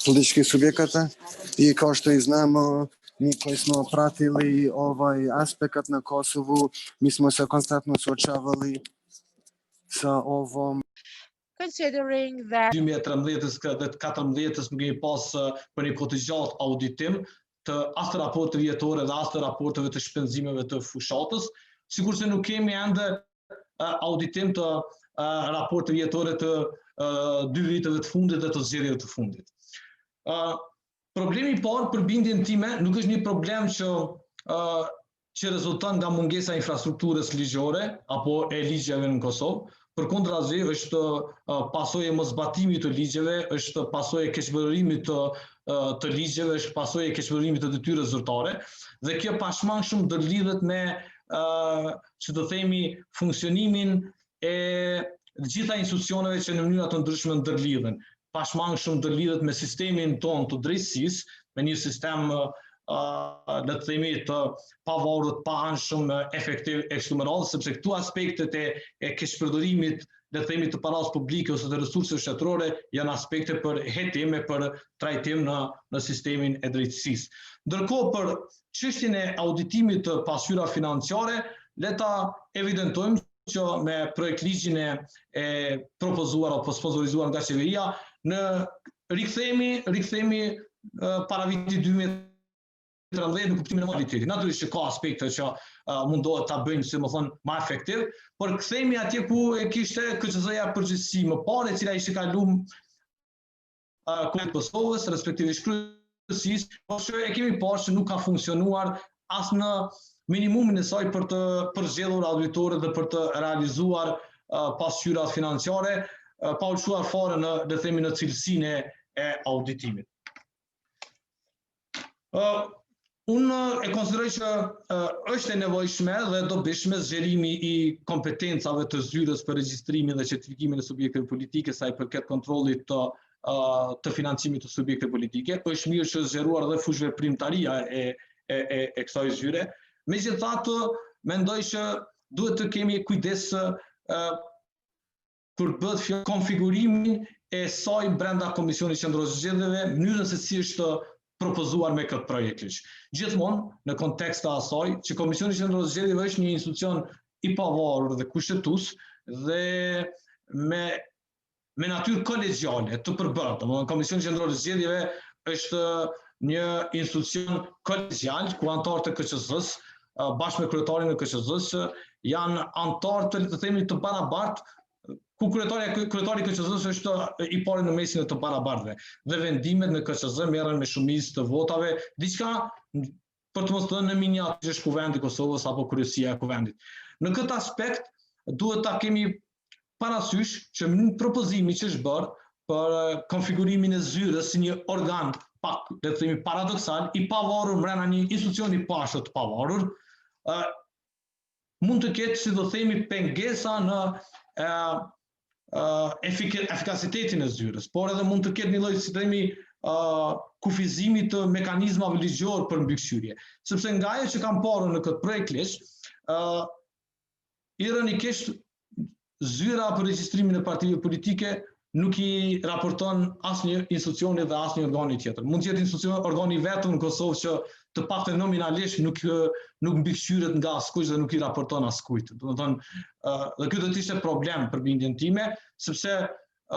Politički subjekata i kao što i znamo, mi koji smo pratili ovaj aspekt na Kosovu, mi smo se konstantno suočavali sa ovom considering that 2013-2014 më kemi pas për një kohë të gjatë auditim të as të raporteve vjetore dhe as të raporteve të shpenzimeve të fushatës, sikurse nuk kemi ende auditim të raporteve vjetore të 2 viteve të fundit dhe të zgjedhjeve të fundit. Problemi i parë për bindjen time nuk është një problem që rezulton nga mungesa e infrastrukturës ligjore apo e ligjeve në Kosovë. Përkundrazi është pasojë e mosbatimit të ligjeve, është pasojë e keqbërërimit të ligjeve, është pasojë e keqbërërimit të detyrës zyrtare, dhe kjo pashmangshëm do lidhet me që të themi funksionimin e gjitha institucioneve që në mënyra të ndryshme ndërlidhen. Pashmangshëm ndërlidhet me sistemin ton të drejtësisë, me një sistem le të themi të pavarur, pa anshëm, efektiv e kështu me radhë, sepse këtu aspektet e keqpërdorimit, le të themi të parave publike ose të resurseve shtetërore janë aspekte për hetim e për trajtim në sistemin e drejtësisë. Ndërkohë për çështjen e auditimit të pasqyrave financiare, le ta evidentojmë që me projekt ligjin e propozuar apo sponsorizuar nga qeveria, në rikthemi para vitit 2013 në kuptimin e modalitetit. Natyrisht që ka aspekte që mundohet ta bëjnë, si më thon, më efektiv, por kthehemi atje ku e kishte KQZ-ja përgjithësi më parë, e cila ishte kaluar Kuvendit të Kosovës, respektivisht kryesisht, por që e kemi parë që nuk ka funksionuar as në minimumin e saj për të përzgjedhur auditorët dhe për të realizuar pasqyrat financiare, pa u çuar fare në cilësinë e auditimit. Unë e konsideroj që është e nevojshme dhe dobishme zgjerimi i kompetencave të zyrës për regjistrimin dhe certifikimin e subjekteve politike sa i përket kontrollit të financimit të subjekteve politike. Është mirë që është zgjeruar dhe fushveprimtaria e kësaj zyre. Megjithatë, mendoj që duhet të kemi kujdes kur bëhet fjalë konfigurimin e saj brenda Komisionit Qendror të Zgjedhjeve, mënyrën se si është propozuar me këtë projekt ligj. Gjithmonë në kontekst të asaj që Komisioni Qendror të Zgjedhjeve është një institucion i pavarur dhe kushtetues dhe me natyrë kolegjiale të përbërë. Domethënë Komisioni Qendror të Zgjedhjeve është një institucion kolegjial ku anëtarët e KQZ-s bashkë me kryetarin e KQZ-s janë anëtarë të themi të barabartë ku kryetari KQZ-s është i pari në mesin e të barabartëve dhe vendimet në KQZ merren me shumicë të votave, diçka për të mos thënë në miniaturë është kuvendi i Kosovës apo kryesia e kuvendit. Në këtë aspekt duhet ta kemi parasysh që në propozimin që është bërë për konfigurimin e zyrës si një organ pak, le të themi, paradoksal, i pavarur brenda një institucioni pashë të pavarur, mund të ketë, si do themi, pengesa në efikasitetin e zyrës, por edhe mund të ketë një lloj, si themi, kufizimi të mekanizmave ligjor për mbikëqyrje. Sepse nga ajo që kam parë në këtë projekt ligj, ironikisht zyra për regjistrimin e partive politike nuk i raporton asnjë institucioni dhe asnjë organi tjetër. Mund të jetë institucion organi vetëm në Kosovë që të paktën nominalisht nuk mbikëqyret nga askush dhe nuk i raporton askujt. Domethënë, dhe ky do të ishte problem për bindjen time, sepse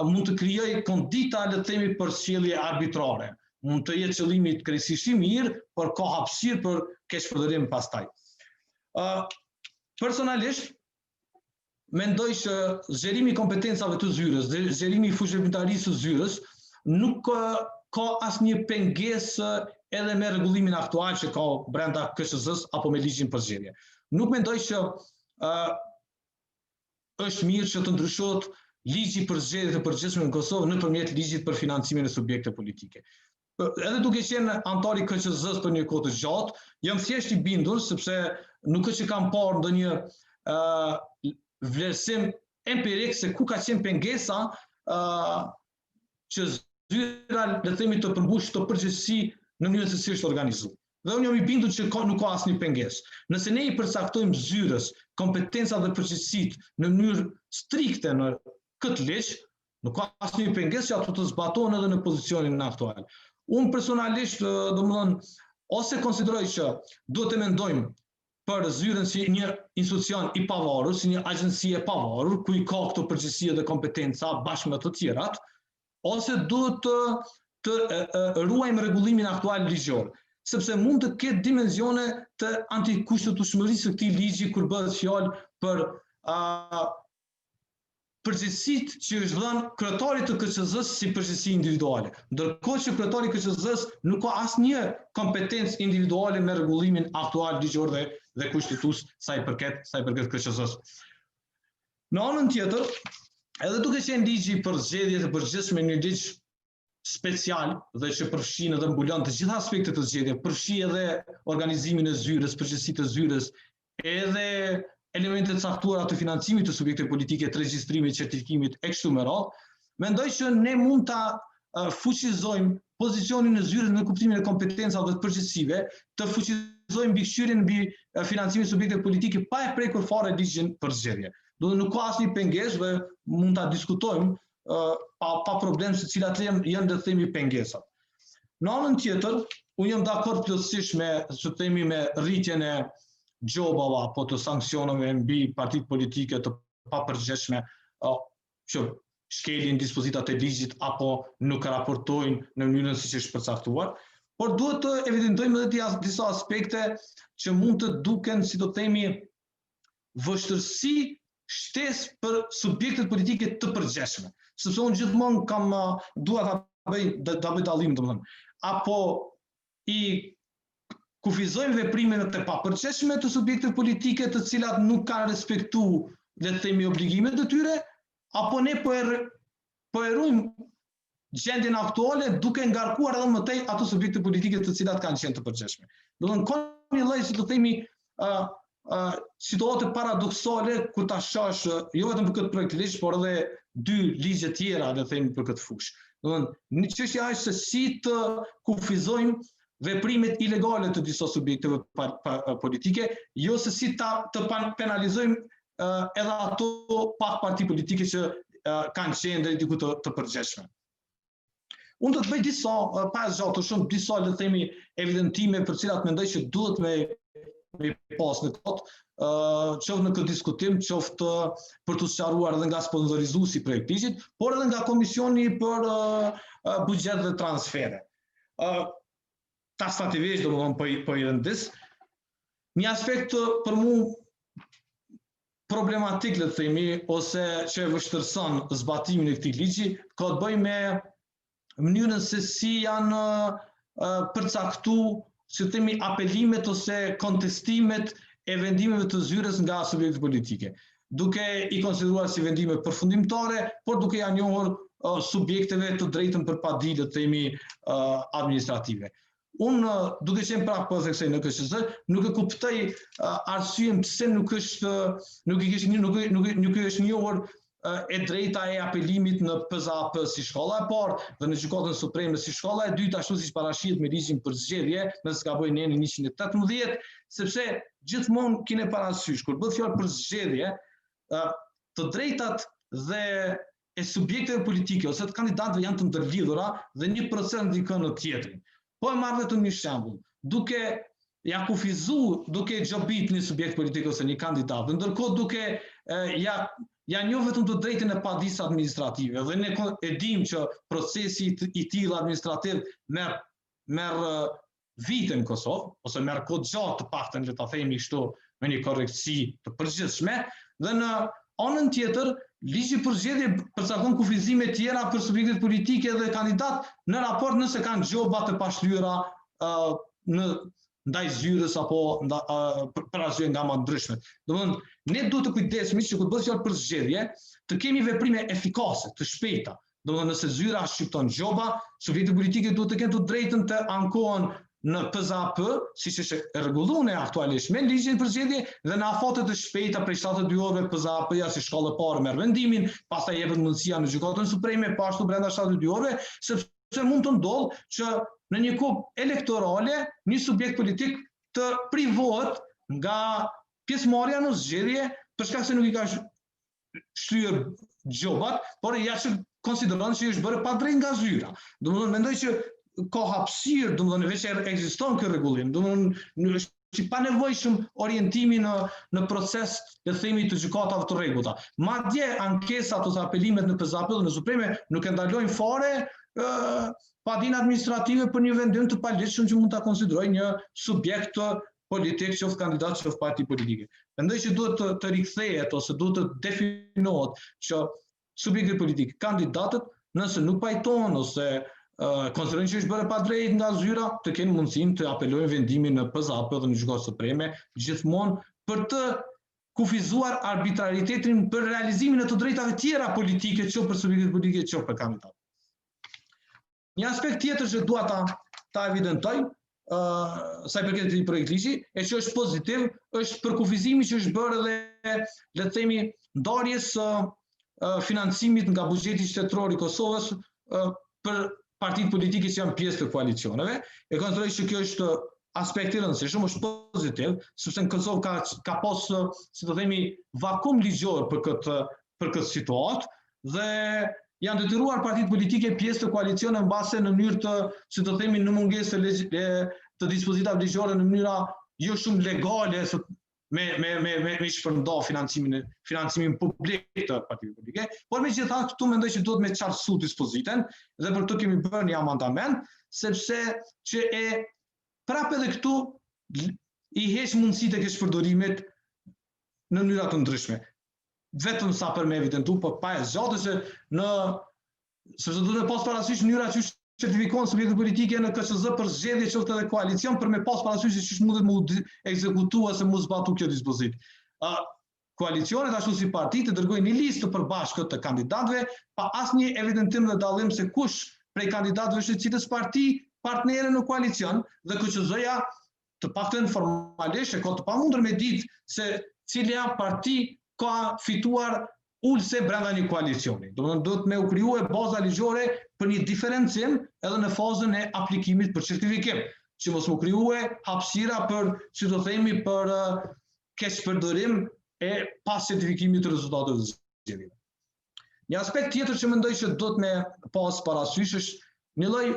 mund të krijoj kondita, le të themi, për sjellje arbitrare. Mund të jetë qëllimi krejtësisht i mirë, por ka hapësirë për keqpërdorim pastaj. Personalisht mendoj që zgjerimi i kompetencave të zyrës dhe zgjerimi i fushëveprimtarisë së zyrës nuk ka asnjë pengesë edhe me rregullimin aktual që ka brenda KQZ-s apo me ligjin për zgjedhje. Nuk mendoj që është mirë që të ndryshohet ligji për zgjedhjet e përgjithshme në Kosovë nëpërmjet ligjit për financimin e subjekteve politike. Edhe duke qenë antar i KQZ-s për një kohë të gjatë, jam thjesht i bindur sepse nuk është që kam parë ndonjë vlerësim empirik se ku ka qenë pengesa që zyra, le të themi, të përmbushë të përgjegjësi në mënyrën se si është organizuar. Dhe unë jam i bindur që nuk ka asnjë pengesë. Nëse ne i përcaktojmë zyrës kompetencat dhe përgjegjësitë në mënyrë strikte në këtë ligj, nuk ka asnjë pengesë që ato të zbatohen edhe në pozicionin aktual. Unë personalisht, domethënë, ose konsideroj që duhet të mendojmë për zyrën si një institucion i pavarur, si një agjenci e pavarur, ku i ka këto përgjegjësi dhe kompetenca bashkë me të tjerat, ose duhet të ruajmë rregullimin aktual ligjor, sepse mund të ketë dimensione të antikushtetueshmërisë së këtij ligji kur bëhet fjalë për përgjegjësitë që është dhënë kryetarit të KQZ-s si përgjegjësi individuale, ndërkohë që kryetari i KQZ-s nuk ka asnjë kompetencë individuale me rregullimin aktual ligjor dhe kushtetues sa i përket KQZ-s. Në anën tjetër, edhe duke qenë ligji për zgjedhjet e përgjithshme një ligj special dhe që përfshin edhe mbulon të gjitha aspektet e zgjedhjeve, përfshi edhe organizimin e zyrës, përgjegjësitë e zyrës, edhe elementet caktuara të financimit të subjekteve politike, të regjistrimit, certifikimit e kështu me radhë, mendoj që ne mund ta fuqizojmë pozicionin e zyrës në kuptimin e kompetencave dhe të përgjegjësive, të fuqizojmë mbikëqyrjen mbi financimin e subjekteve politike pa e prekur fare ligjin për zgjedhje. Do të nuk ka asnjë pengesë dhe mund ta diskutojmë pa problem se cilat janë, le të themi, pengesat. Në anën tjetër, unë jam dakord plotësisht me rritjen e gjobave apo të sanksioneve mbi partitë politike të papërgjithshme që shkelin dispozitat e ligjit apo nuk raportojnë në mënyrën siç është përcaktuar, por duhet të evidentojmë edhe disa aspekte që mund të duken, si do themi, vështirësi shtesë për subjektet politike të përgjithshme. Sepse unë gjithmonë dua ta bëj dallim, domethënë, apo i kufizojmë veprimet e papërgjithshme të subjekteve politike të cilat nuk kanë respektuar, le të themi, obligimet e tyre, apo ne po e ruajmë gjendjen aktuale duke ngarkuar edhe më tej ato subjekte politike të cilat kanë qenë të përgjithshme. Domethënë ka një lloj, si do themi, situate paradoksale kur ta shohësh jo vetëm për këtë projekt ligj, por edhe dy ligje tjera, le të themi, për këtë fushë. Domethënë, çështja është se si të kufizojmë veprimet ilegale të disa subjekteve politike, jo se si të penalizojmë edhe ato pak parti politike që kanë qenë deri diku të përgjithshme. Unë do të bëj disa, pa zgjatur shumë, disa, le të themi, evidentime për cilat mendoj që duhet me pas në kot, qoftë në këtë diskutim, qoftë për të sqaruar edhe nga sponsorizuesi i projekt ligjit, por edhe nga Komisioni për buxhet dhe transfere. Taksativisht, domethënë, po i rëndis. Një aspekt për mua problematik, le të themi, ose që e vështërson zbatimin e këtij ligji, ka të bëjë me mënyrën se si janë përcaktuar, si të themi, apelimet ose kontestimet e vendimeve të zyrës nga subjektet politike, duke i konsideruar si vendime përfundimtare, por duke ja njohur subjekteve të drejtën për padi, le të themi, administrative. Unë, duke qenë prapë po theksoj në KSZ, nuk e kuptoj arsyen pse nuk është njohur e drejta e apelimit në PZAP si shkolla e parë dhe në Gjykatën Supreme si shkolla e dytë, ashtu siç parashihet me ligjin për zgjedhje, nëse ka bëjë neni 118, sepse gjithmonë keni parasysh kur bëhet fjalë për zgjedhje, të drejtat dhe e subjekteve politike ose të kandidatëve janë të ndërlidhura dhe një proces ndikon në tjetrin. Po e marr vetëm një shembull, duke ja kufizuar, duke xhobit një subjekt politik ose një kandidat, ndërkohë duke ja njoh vetëm të drejtën e padisë administrative dhe ne e dim që procesi i tillë administrativ merr vite në Kosovë, ose merr kohë gjatë të paktën, le ta themi kështu, me një korrektësi të përgjithshme, dhe në anën tjetër, ligji për zgjedhje përcakton kufizime tjera për subjektet politike dhe kandidat në raport nëse kanë gjoba të pashlyera ndaj zyrës apo për arsye nga më ndryshme. Domethënë, ne duhet të kujdesemi që kur bëhet fjalë për zgjedhje, të kemi veprime efikase, të shpejta. Domethënë, nëse zyra shqipton gjoba, subjektet politike duhet të kenë të drejtën të ankohen në PZAP, siç është rregulluar aktualisht me ligjin për zgjedhje dhe në afate të shpejta prej 72 orëve PZAP-ja si shkollë e parë merr vendimin, pastaj jepet mundësia në Gjykatën Supreme, po ashtu brenda 72 orëve, sepse mund të ndodhë që në një kohë elektorale një subjekt politik të privohet nga pjesëmarrja në zgjedhje për shkak se nuk i ka shtyr gjobat, por ja që konsideron se është bërë pa drejt nga zyra. Domethënë mendoj që ka hapësirë, domethënë veç ekziston ky rregullim, domethënë është i panevojshëm orientimi në proces, le të themi, të gjykatave të rregullta. Madje ankesat ose apelimet në PZAP dhe në Supreme nuk e ndalojnë fare padinë administrative për një vendim të palegjshëm që mund ta konsiderojë një subjekt politik, qoftë kandidat, qoftë parti politike. Mendoj që duhet të rikthehet ose duhet të definohet që subjektet politik, kandidatët, nëse nuk pajtohen ose konsiderojnë që është bërë pa drejt nga zyra, të kenë mundësinë të apelojnë vendimin në PZAP dhe në Gjykatën Supreme, gjithmonë për të kufizuar arbitraritetin për realizimin e të drejtave tjera politike, qoftë për subjektet politike, qoftë për kandidatë. Një aspekt tjetër që dua ta evidentoj, sa i përket këtij projekt ligji, e që është pozitiv, është përkufizimi që është bërë dhe, le të themi, ndarjes financimit nga buxheti shtetëror i Kosovës për partitë politike që janë pjesë të koalicioneve. E konsideroj që kjo është aspekt i rëndësishëm, është pozitiv, sepse në Kosovë ka pas, si të themi, vakum ligjor për këtë situatë dhe janë detyruar partitë politike pjesë të koalicione mbase në mënyrë të, si të themi, në mungesë të dispozitave ligjore në mënyra jo shumë legale me shpërnda financimin publik të partive politike, por megjithatë këtu mendoj që duhet me qartësu dispoziten dhe për të kemi bërë një amandament, sepse që prapë edhe këtu i heq mundësitë e shpërdorimit në mënyra të ndryshme. Vetëm sa për me evidentu, por pa e zgjatë se sepse duhet me pas parasysh mënyra që certifikohen subjektet politike në KSZ për zgjedhje qoftë edhe koalicion për me pas parasysh se ç'është mundet me ekzekutu ose me zbatu kjo dispozit. Koalicionet ashtu si partitë dërgojnë një listë të përbashkët të kandidatëve pa asnjë evidentim dhe dallim se kush prej kandidatëve është cilës parti partnere në koalicion dhe KSZ-ja të paktën formalisht e ka të pamundur me ditë se cila parti ka fituar ulse brenda një koalicioni. Domethënë duhet me u krijuar baza ligjore për një diferencim edhe në fazën e aplikimit për certifikim, që mos u krijuar hapësira për, si do themi, për keqpërdorim e pas certifikimit të rezultateve të zgjedhjeve. Një aspekt tjetër që mendoj që duhet me pas parasysh është një lloj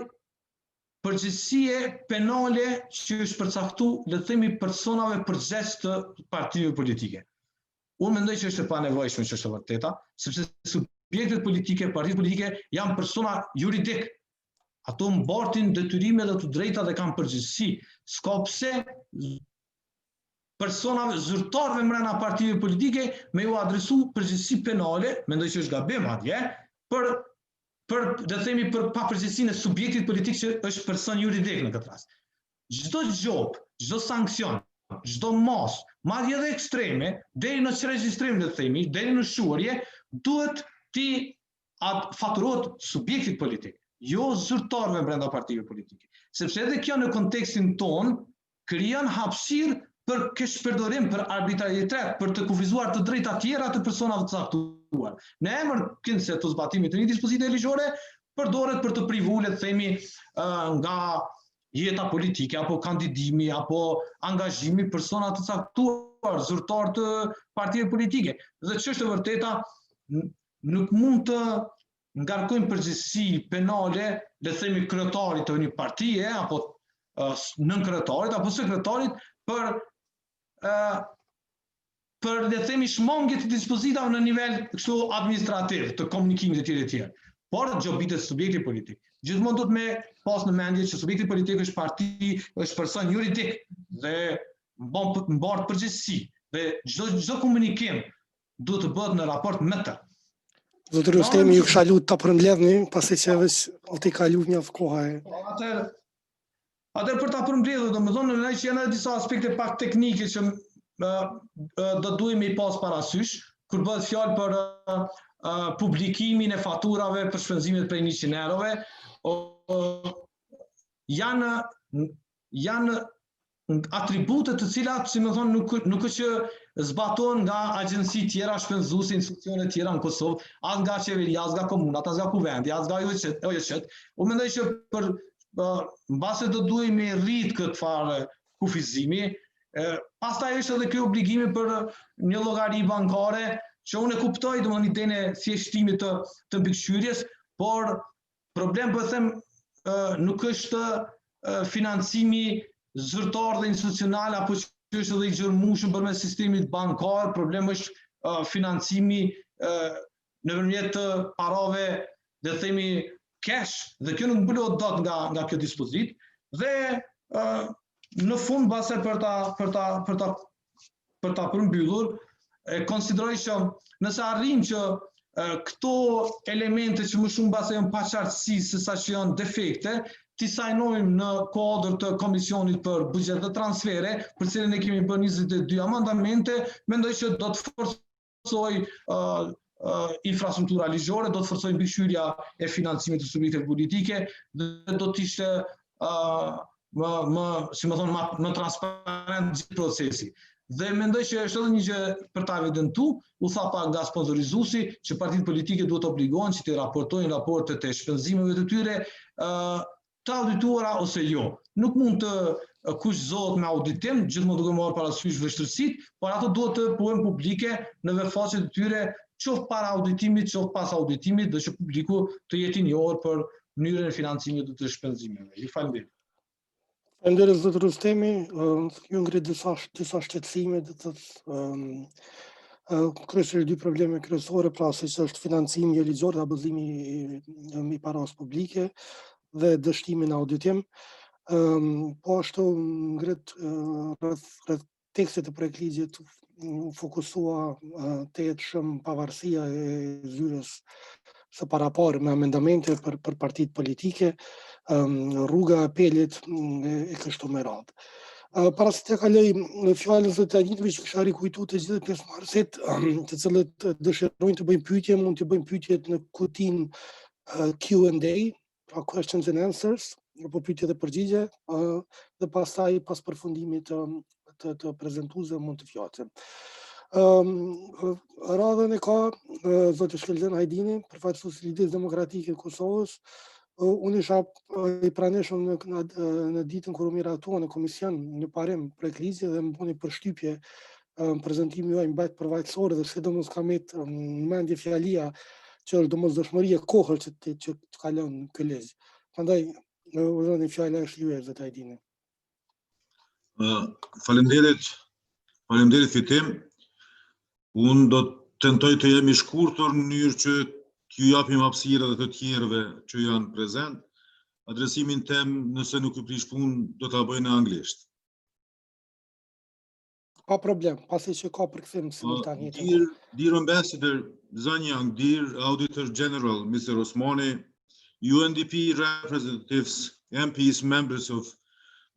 përgjegjësie penale që është përcaktuar, le të themi, personave përgjegjës të partive politike. Unë mendoj që është e panevojshme që është e vërteta, sepse subjektet politike, partitë politike janë persona juridik. Ato mbartin detyrime dhe të drejta dhe kanë përgjegjësi. S'ka pse personave zyrtarëve mbrana partive politike me ju adresu përgjegjësi penale, mendoj që është gabim atje, për papërgjegjësinë e subjektit politik që është person juridik në këtë rast. Çdo gjop, çdo sankcion, çdo mos, madje edhe ekstreme, deri në çregjistrim le të themi, deri në shuarje, duhet ti faturohet subjektit politik, jo zyrtarëve brenda partive politike. Sepse edhe kjo në kontekstin ton krijon hapësirë për këshpërdorim, për arbitraritet, për të kufizuar të drejta tjera të personave të caktuar. Në emër se të zbatimit të një dispozite ligjore, përdoret për të privuar, le të themi, nga jeta politike, apo kandidimi, apo angazhimi persona të caktuar, zyrtar të partive politike. Dhe ç'është e vërteta, nuk mund të ngarkojmë përgjegjësi penale, le të themi kryetarit të një partie, apo nënkryetarit, apo sekretarit, për le të themi shmangje të dispozitave në nivel kështu administrativ, të komunikimit e tjerë. Por gjobitet subjekti politik. Gjithmonë duhet me pas në mendje që subjekti politik është parti, është person juridik dhe mbartë përgjegjësi dhe çdo komunikim duhet të bëhet në raport me të. Zotër Rustemi, ju kisha lutur ta përmbledhni, pasi që veç t'i kalu mjaft koha e. Atëherë për ta përmbledhur, domethënë ne që janë disa aspekte pak teknike që do duhemi i pas parasysh kur bëhet fjalë për publikimin e faturave për shpenzimet prej 100 eurove, janë atribute të cilat, si më thonë, nuk është që zbatohen nga agjenci tjera shpenzuese, institucione tjera në Kosovë, as nga qeveria, as nga komunat, as nga kuvendi, as nga OJC. Unë mendoj që mbase do duhemi rrit këtë farë kufizimi, pastaj është edhe ky obligimi për një llogari bankare, që unë e kuptoj domethënë idenë e thjeshtimit të mbikëqyrjes, por problem po them nuk është financimi zyrtar dhe institucional apo që është edhe i gjërmueshëm përmes sistemit bankar, problemi është financimi nëpërmjet parave, le të themi cash, dhe kjo nuk mbulohet dot nga kjo dispozit, dhe në fund base për ta përmbyllur, konsideroj që nëse arrim që këto elemente që më shumë base janë pa qartësi se sa që janë defekte, ti sajnojmë në kuadër të Komisionit për Buxhet dhe Transfere, për cilën ne kemi bërë 22 amandamente, mendoj që do të forcoj infrastruktura ligjore, do të forcoj mbikëqyrja e financimit të subjekteve politike dhe do të ishte më transparent gjithë procesi. Dhe mendoj që është edhe një gjë për ta evidentu, u tha pak nga sponsorizuesi që partitë politike duhet obligohen që të raportojnë raportet e shpenzimeve të tyre të audituara ose jo. Nuk mund të kushtohet me auditim, gjithmonë duke marrë parasysh vështirësitë, por ato duhet të bëhen publike në vetfaqet e tyre, qoftë para auditimit, qoftë pas auditimit, dhe që publiku të jetë i njohur për mënyrën e financimit të shpenzimeve. Ju falenderoj. Faleminderit zotër Rustemi, ju ngrit disa shqetësime, do të kryesisht dy probleme kryesore, pra siç është financimi jo ligjor dhe abuzimi i paras publike dhe dështimi në auditim. Po ashtu ngrit rreth tekstit të projektligjit u fokusua të jetë shumë pavarësia e zyrës së paraparë me amendamente për partitë politike, rruga e apelit e kështu me radhë. Para se të kaloj fjalën së të njëjtëve që kisha rikujtuar të gjithë pjesëmarrësit, të cilët dëshirojnë të bëjnë pyetje, mund të bëjnë pyetjet në kutinë Q&A, pra questions and answers, apo pyetje dhe përgjigje, dhe pastaj pas përfundimit të prezantuesve mund të flasin. Radhën e ka zoti Shkelzen Hajdini, përfaqësuesi i Lidhjes Demokratike të Kosovës. Unë isha i pranishëm në ditën kur u miratua në komision në parim projektligje dhe më bëni përshtypje prezantimi juaj mbajt përvaqësore dhe sidomos kam në mendje fjalia që është domosdoshmëria e kohës që të kalon ky ligj. Prandaj urojeni fjala është juaj zot Hajdini. Faleminderit Fitim. Unë do të tentoj të jem i shkurtër në mënyrë që t'ju japim hapësirë edhe të tjerëve që janë prezent. Adresimin tem, nëse nuk ju prish punë, do ta bëj në anglisht. Pa problem, pasi që ka përkthim simultan njëjtën Dear, kohë. dear Ambassador Zanyang, dear Auditor General, Mr. Osmani, UNDP representatives, MPs, members of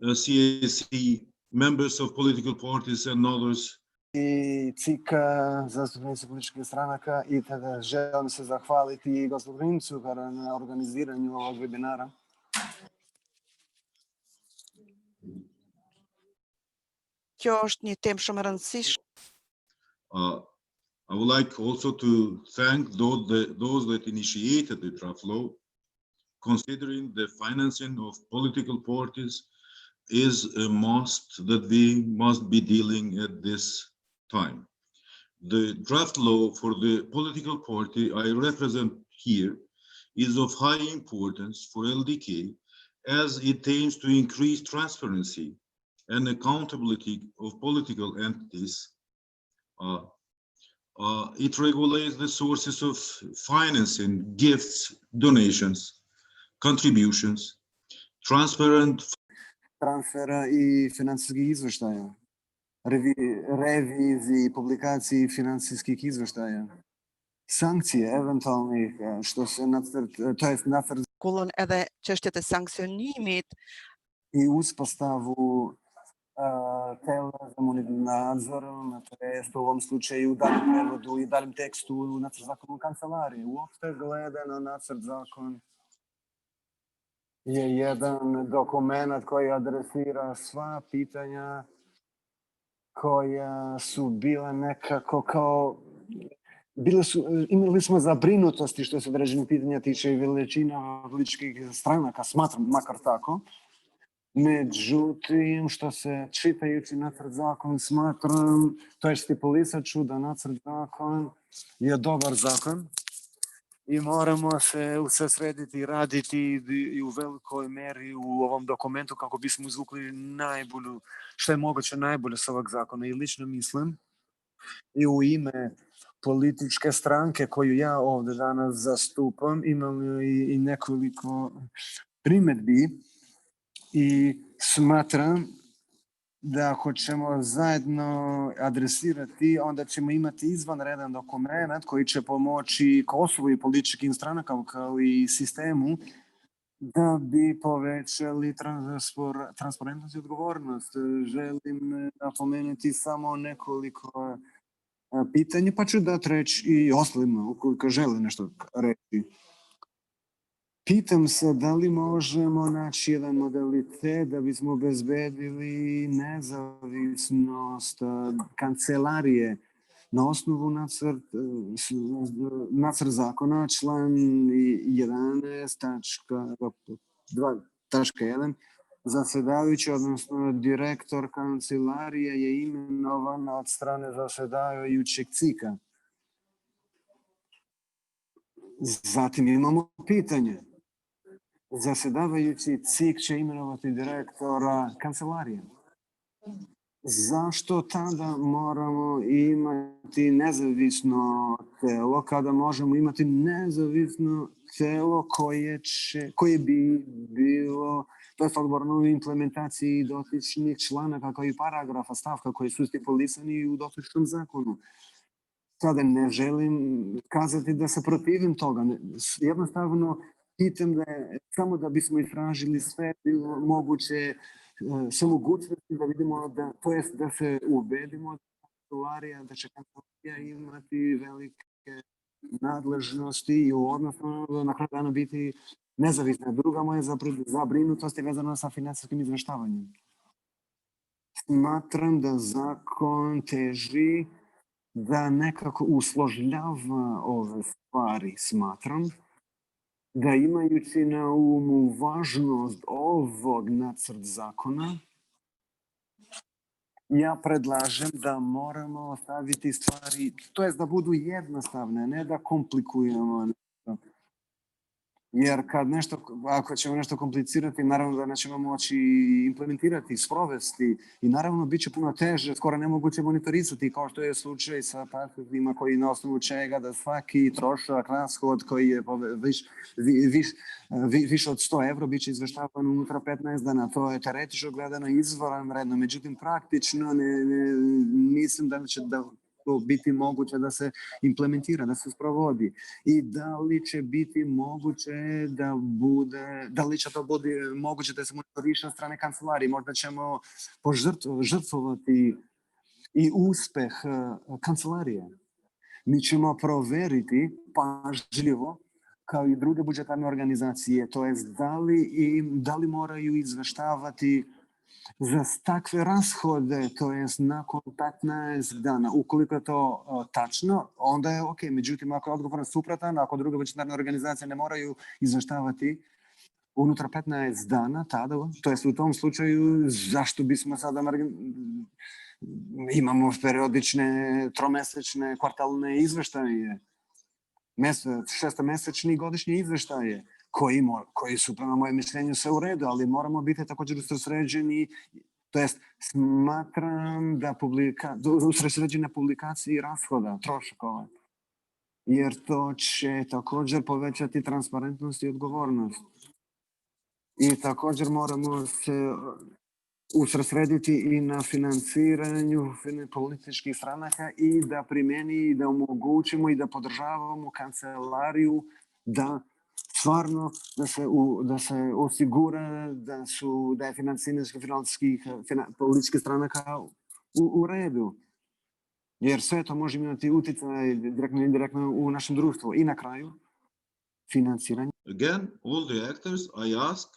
CAC, members of political parties and others. I CIK-a, zastupnici političkih stranaka, i tada želim se zahvaliti i gospodinu Rimcu na organiziranju ovog webinara. Kjo është një temë shumë e rëndësishme. I would like also to thank those that initiated the draft law, considering the financing of political parties is a must that we must be dealing at this time. The draft law for the political party I represent here is of high importance for LDK as it aims to increase transparency and accountability of political entities. It regulates the sources of financing, gifts, donations, contributions, transfera i financijskih izveštaja, reviziji, publikaciji financijskih izveštaja, sankcije eventualnih što se nacrt edhe çështjet e sankcionimit i uspostavu tela za nadzor, u ovom slučaju u daljem prevodu i daljem tekstu u nacrt zakonu kancelarije. Uopšte gledano nacrt zakon je jedan dokument koji adresira sva pitanja koja su bila nekako kao imali smo zabrinutosti što se određenih pitanja tiče i veličina političkih stranaka, smatram makar tako. Međutim, što se čitajući nacrt zakon smatram, to je stipulisat ću da nacrt zakon je dobar zakon i moramo se usredsrediti i raditi i u velikoj meri u ovom dokumentu kako bismo izvukli najbolju, što je moguće najbolje s ovog zakona. I lično mislim i u ime političke stranke koju ja ovdje danas zastupam imam i nekoliko primjedbi i smatram da ako ćemo zajedno adresirati, onda ćemo imati izvanredan dokument koji će pomoći Kosovu i političkim strankama kao i sistemu da bi povećali transparentnost i odgovornost. Želim napomenuti samo nekoliko pitanja, pa ću dati reći i ostalima ukoliko žele nešto reći. Pitam se da li možemo naći jedan modalitet da bismo obezbedili nezavisnost kancelarije na osnovu nacrt zakona, član 11.2.1. Zasedavajući, odnosno direktor kancelarije je imenovan od strane zasedavajućeg CIK-a. Zatim imamo pitanje. Zasedavajući CIK će imenovati direktora kancelarije. Zašto tada moramo imati nezavisno telo kada možemo imati nezavisno telo koje bi bilo odgovorno u implementaciji dotičnih članaka kao i paragrafa stavka koji su stipulisani u dotičnom zakonu? Sada ne želim kazati da se protivim toga. Jednostavno pitam da je samo da bismo istražili sve moguće sve mogućnosti da vidimo da, to jest da se ubedimo da će kancelarija imati velike nadležnosti i odnosno na kraju dana biti nezavisna. Druga moja zabrinutost je vezana sa financijskim izveštavanjem. Smatram da zakon teži da nekako usložljava ove stvari. Smatram da imajući na umu važnost ovog nacrt zakona, ja predlažem da moramo ostaviti stvari, to jest da budu jednostavne, ne da komplikujemo. Jer ako ćemo nešto komplicirati, naravno da nećemo moći implementirati, sprovesti i naravno bit će puno teže, skoro nemoguće monitorisati, kao što je slučaj sa paktima koji na osnovu čega da svaki trošak, rashod koji je više od 100 evro bit će izveštavan unutra 15 dana. To je teoretično gledano izvanredno, međutim praktično mislim da će to biti moguće da se implementira, da se sprovodi i da li će biti moguće da li će to bude moguće da se monitoriše od strane kancelarije. Možda ćemo žrtvovati i uspeh kancelarije. Mi ćemo proveriti pažljivo kao i druge budžetarne organizacije, to jest da li moraju izveštavati za takve rashode, to jest nakon 15 dana. Ukoliko je to tačno, onda je ok. Međutim, ako je odgovor suprotan, ako druge budžetarne organizacije ne moraju izveštavati unutar 15 dana, tada, to jest u tom slučaju, zašto bismo sada imamo periodične, tromesečne, kvartalne izveštaje, šestomesečni i godišnje izveštaje, koji su prema mojem mišljenju sve u redu, ali moramo biti također usredsređeni, to jest smatram da usredsređeni na publikaciji rashoda, troškova, jer to će također povećati transparentnost i odgovornost. I također moramo se usredsrediti i na financiranju političkih stranaka i da primjeni i da omogućimo i da podržavamo kancelariju da stvarno da se osigura da je financiranje političkih stranaka u redu. Jer sve to može imati utjecaj direktno i indirektno u našem društvu. I na kraju, financiranje. Again, all the actors, I ask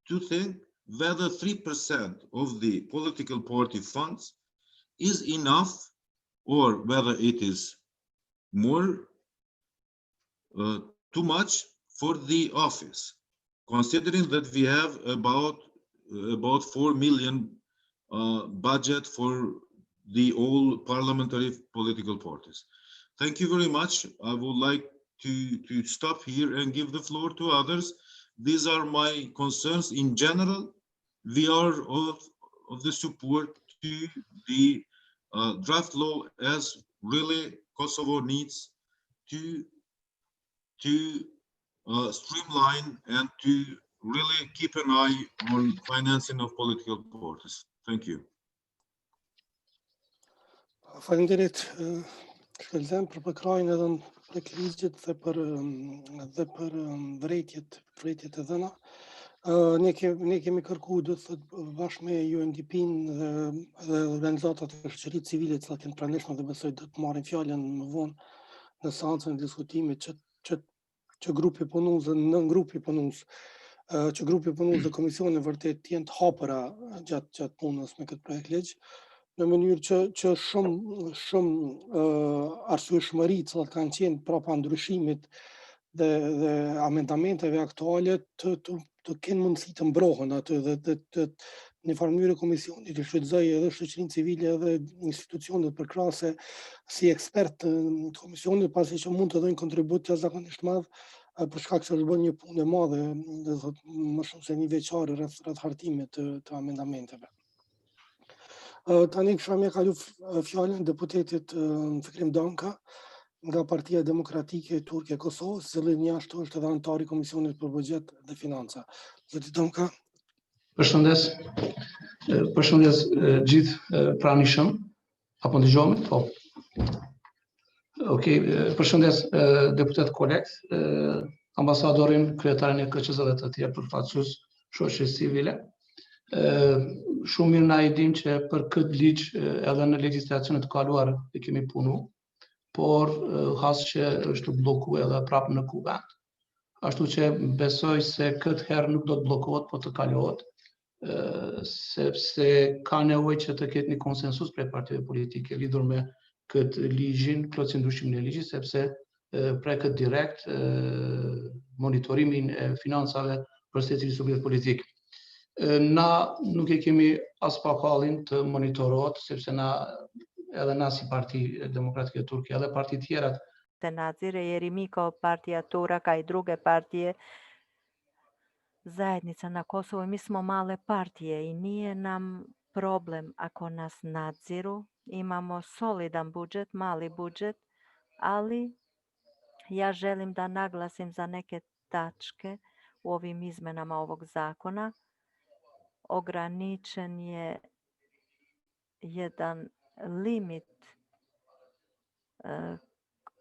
to think whether 3% of the political party funds is enough or whether it is more, too much for the office, considering that we have about 4 million budget for the all parliamentary political parties. Thank you very much. I would like to stop here and give the floor to others. These are my concerns in general. We are of the support to the draft law, as really Kosovo needs to streamline and to really keep an eye on financing of political parties. Thank you. Faleminderit shkëlqem për përkrajnë edhe në ligjit dhe për vërejtjet e dhëna. Ne kemi kërkuar, do të thotë, bashkë me UNDP-n dhe organizatat e shoqërisë civile që kanë pranishme dhe besoj do të marrin fjalën më vonë në seancën e diskutimit që grupi punues dhe nën grupi punues që grupi punues dhe komisioni vërtet të jenë të hapura gjatë punës me këtë projekt ligj, në mënyrë që shumë arsyeshmëri që kanë qenë prapa ndryshimit dhe amendamenteve aktuale të kenë mundësi të mbrohen aty dhe në farë mënyrë komisioni të shfrytëzojë edhe shoqërinë civile edhe institucionet përkrahase si ekspert të komisionit, pasi që mund të dhënë kontribut jashtëzakonisht madh për shkak se është bërë një punë e madhe, do thotë më shumë se një veçare rreth hartimit të amendamenteve. Tani kisha më kalu fjalën deputetit Fikrim Danka nga Partia Demokratike Turke e Kosovës, i cili njashtu është edhe antar i Komisionit për Buxhet dhe Financa. Zoti Danka. Përshëndes gjithë pranishëm, apo dëgjohet? Po. Okej, përshëndes deputet kolegë, ambasadorin, kryetarin e KQZ dhe të tjerë përfaqësues shoqërisë civile. Shumë mirë na i dim që për këtë ligj edhe në legjislacionet të kaluara e kemi punu, por has që është bllokuar edhe prapë në kuvend. Ashtu që besoj se këtë herë nuk do të bllokohet, por të kalohet, sepse ka nevojë që të ketë një konsensus prej partive politike lidhur me këtë ligjin, plotësin ndryshimin e ligjit, sepse preket direkt monitorimin e financave për secilin subjekt politik. Na nuk e kemi as pakallin të monitorohet, sepse edhe na si Parti Demokratike Turke, edhe parti tjerat. Nazire, Jerimi kao partija Turaka i druge partije zajednica na Kosovu. Mi smo male partije i nije nam problem ako nas nadziru. Imamo solidan budžet, mali budžet, ali ja želim da naglasim za neke tačke u ovim izmenama ovog zakona. Ograničen je jedan limit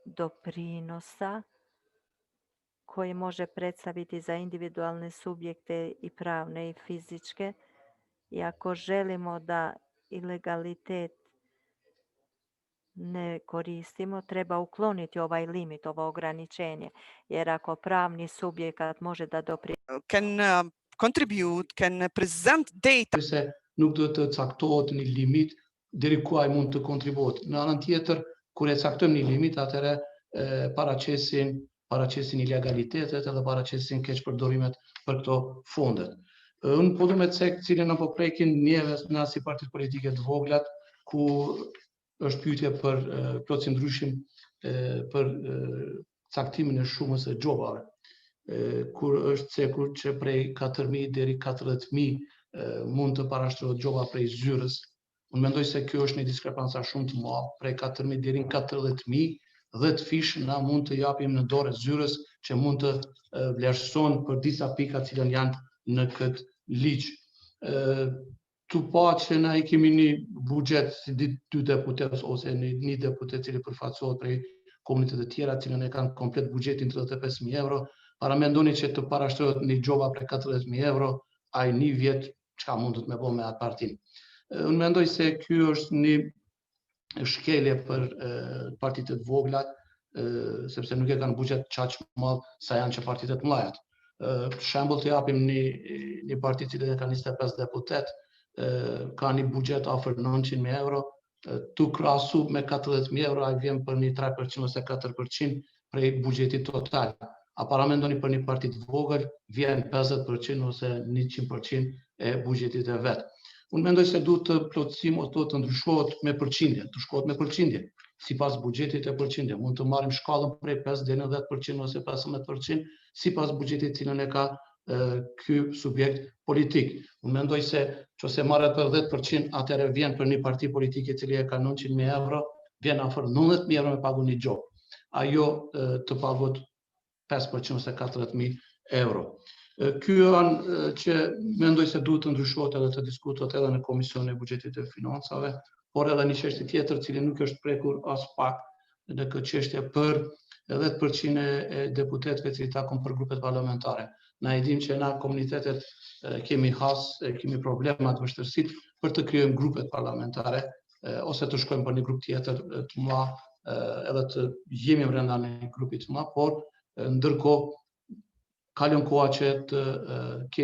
doprinosa koji može predstaviti za individualne subjekte i pravne i fizičke. I ako želimo da ilegalitet ne koristimo, treba ukloniti ovaj limit, ovo ograničenje. Jer ako pravni subjekat može da can contribute, can present data. Se nuk duhet të caktohet një limit deri ku ai mund të kontribuohet. Në anën tjetër, kur e caktojmë një limit, atëherë paraqesin ilegalitetet edhe paraqesin keqpërdorimet për këto fondet. Unë po du me cek cilën apo prekin njeve na si partit politike të voglat, ku është pyetje për plotësim ndryshim për caktimin e shumës së xhopave. Kur është cekur që prej 4.000 deri 40.000 mund të parashtrohet xhopa prej zyrës. Unë mendoj se kjo është një diskrepanca shumë të madhe, prej 4.000 deri në 40.000, 10 fish na mund të japim në dorë zyrës që mund të vlerëson për disa pika cilën janë në këtë ligj. Tu pa që na I kemi një buxhet si dy deputet ose një deputet cili përfaqësohet prej komunitetet të tjera cilën e kanë komplet buxhetin 35.000 euro, para mendoni që të parashtrohet një xhopa prej 40.000 euro, ai një vjet çka mundet me bëu me atë partinë. Unë mendoj se ky është një shkelje për partitë të vogla, sepse nuk e kanë buxhet çaq madh sa janë që partitë të mëdha. Për shembull të japim një parti që ka 25 deputet, ka një buxhet afër 900.000 euro, tu krahasu me 40.000 euro ai vjen për një 3% ose 4% prej buxhetit total. A para mendoni për një parti të vogël, vjen 50% ose 100% e buxhetit e vet. Unë mendoj se duhet të plotësim ose të ndryshohet me përqindje, të shkohet me përqindje, sipas buxhetit e përqindje. Mund të marrim shkallën prej 5 deri në 10% ose 15%, sipas buxhetit cilën e ka ky subjekt politik. Unë mendoj se nëse marret për 10%, atëherë vjen për një parti politike e cili e ka 900.000 euro, vjen afër 90.000 euro me pagu një xhop. Ajo të pagot 5% ose 40.000 euro. Ky anë që mendoj se duhet të ndryshohet edhe të diskutohet edhe në Komisionin e Buxhetit e Financave, por edhe një çështje tjetër cili nuk është prekur as pak në këtë çështje për 10% e deputetëve që takon për grupet parlamentare. Na e dim që na komunitetet kemi kemi problema të vështirësitë për të krijuar grupet parlamentare ose të shkojmë për një grup tjetër të mëdha edhe të jemi brenda një grupi të madh, por ndërkohë kalon koha që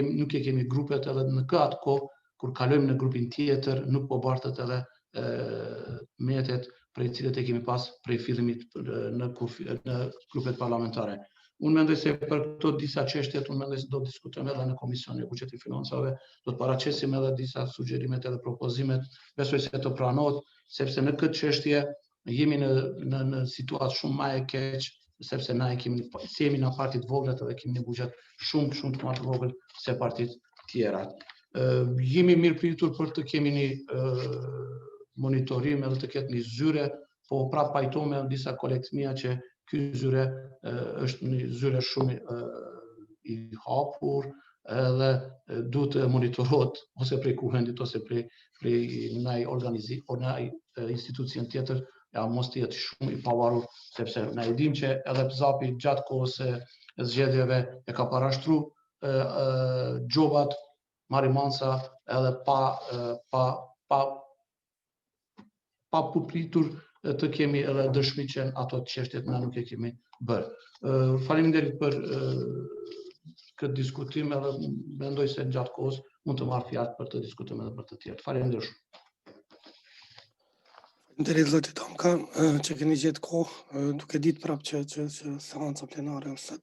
nuk e kemi grupet edhe në këtë kohë, kur kalojmë në grupin tjetër, nuk po bartet edhe mjetet prej cilët e kemi pas prej fillimit në grupet parlamentare. Unë mendoj se për këto disa çështjet, unë mendoj se do të diskutojmë edhe në Komisionin e Buxhetit Financave, do të paraqesim edhe disa sugjerimet edhe propozimet, besoj se të pranohet, sepse në këtë çështje jemi në situatë shumë më e keq, sepse na jemi në partit voglat edhe kemi një buxhet shumë të më të vogël se partit tjera. Jemi mirë pritur për të kemi një monitorim edhe të ketë një zyre, po prapë pajtome në disa kolegë mia që ky zyre është një zyre shumë I hapur edhe duhet të monitorohet ose prej kuvendit ose prej ndaj institucion tjetër, ja mos të jetë shumë I pavarur, sepse na e dim që edhe PZAP-i gjatë kohës së zgjedhjeve e ka parashtruar xhopat marimanca edhe pa pritur të kemi edhe dëshmi që ato çështjet na nuk e kemi bërë. Faleminderit për këtë diskutim edhe mendoj se gjatë kohës mund të marr fjalë për të diskutuar edhe për të tjerë. Faleminderit shumë. Faleminderit zoti Tomka që keni gjetë kohë, duke ditë prapë që seanca plenare është sot.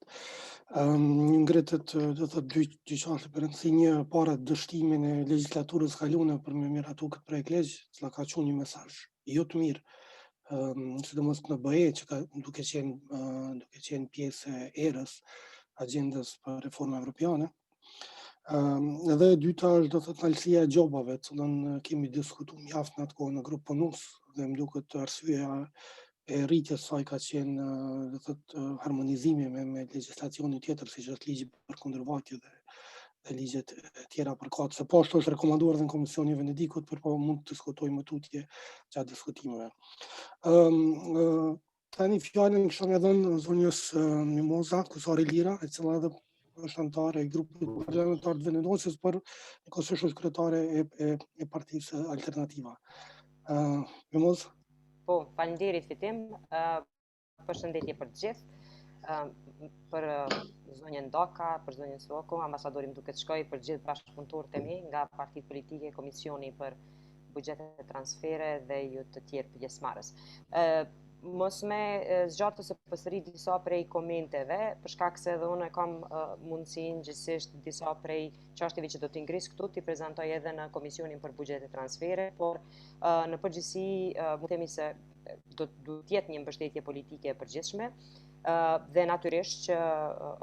Ngritet do të dy gjyqate për rëndësi, një para dështimin e legjislaturës kaluar për me miratu këtë projekt ligj, që ka qenë një mesazh jo të mirë, sidomos në BE që duke qenë pjesë e erës agjendës për reforma evropiane. Edhe e dyta është do të thalësia e gjobave, cilën kemi diskutuar mjaft në atë kohë në grup punus dhe më duket arsyeja e rritjes saj ka qenë do të thotë harmonizimi me legjislacionin tjetër, siç është ligji për kundërvajtje dhe ligjet tjera përkatëse. Se po ashtu është rekomanduar dhe në Komisioni i Venedikut, por po mund të diskutojmë më tutje gjatë diskutimeve. Tani fjalën kisha më dhënë zonjës Mimoza Kusari Lira, e cila edhe është anëtare e grupit parlamentar të Venedosjes, por njëkohësisht është kryetare e Partisë Alternativa. Mimoza? Po, faleminderit fitim. Përshëndetje për të gjithë. Për zonjën Doka, për zonjën Soko, ambasadori më duket shkoj, për gjithë bashkëpunëtorët e mi nga partitë politike, Komisioni për buxhetet e transfere dhe ju të tjerë pjesëmarrës. Mos me zgjatës së përsëri disa prej komenteve, për shkak se edhe unë kam mundësinë gjithsesi disa prej çështjeve që do t'i ngris këtu, t'i prezantoj edhe në Komisionin për buxhet e transfere, por në përgjithësi mund të themi se do të jetë një mbështetje politike e përgjithshme. Dhe natyrisht që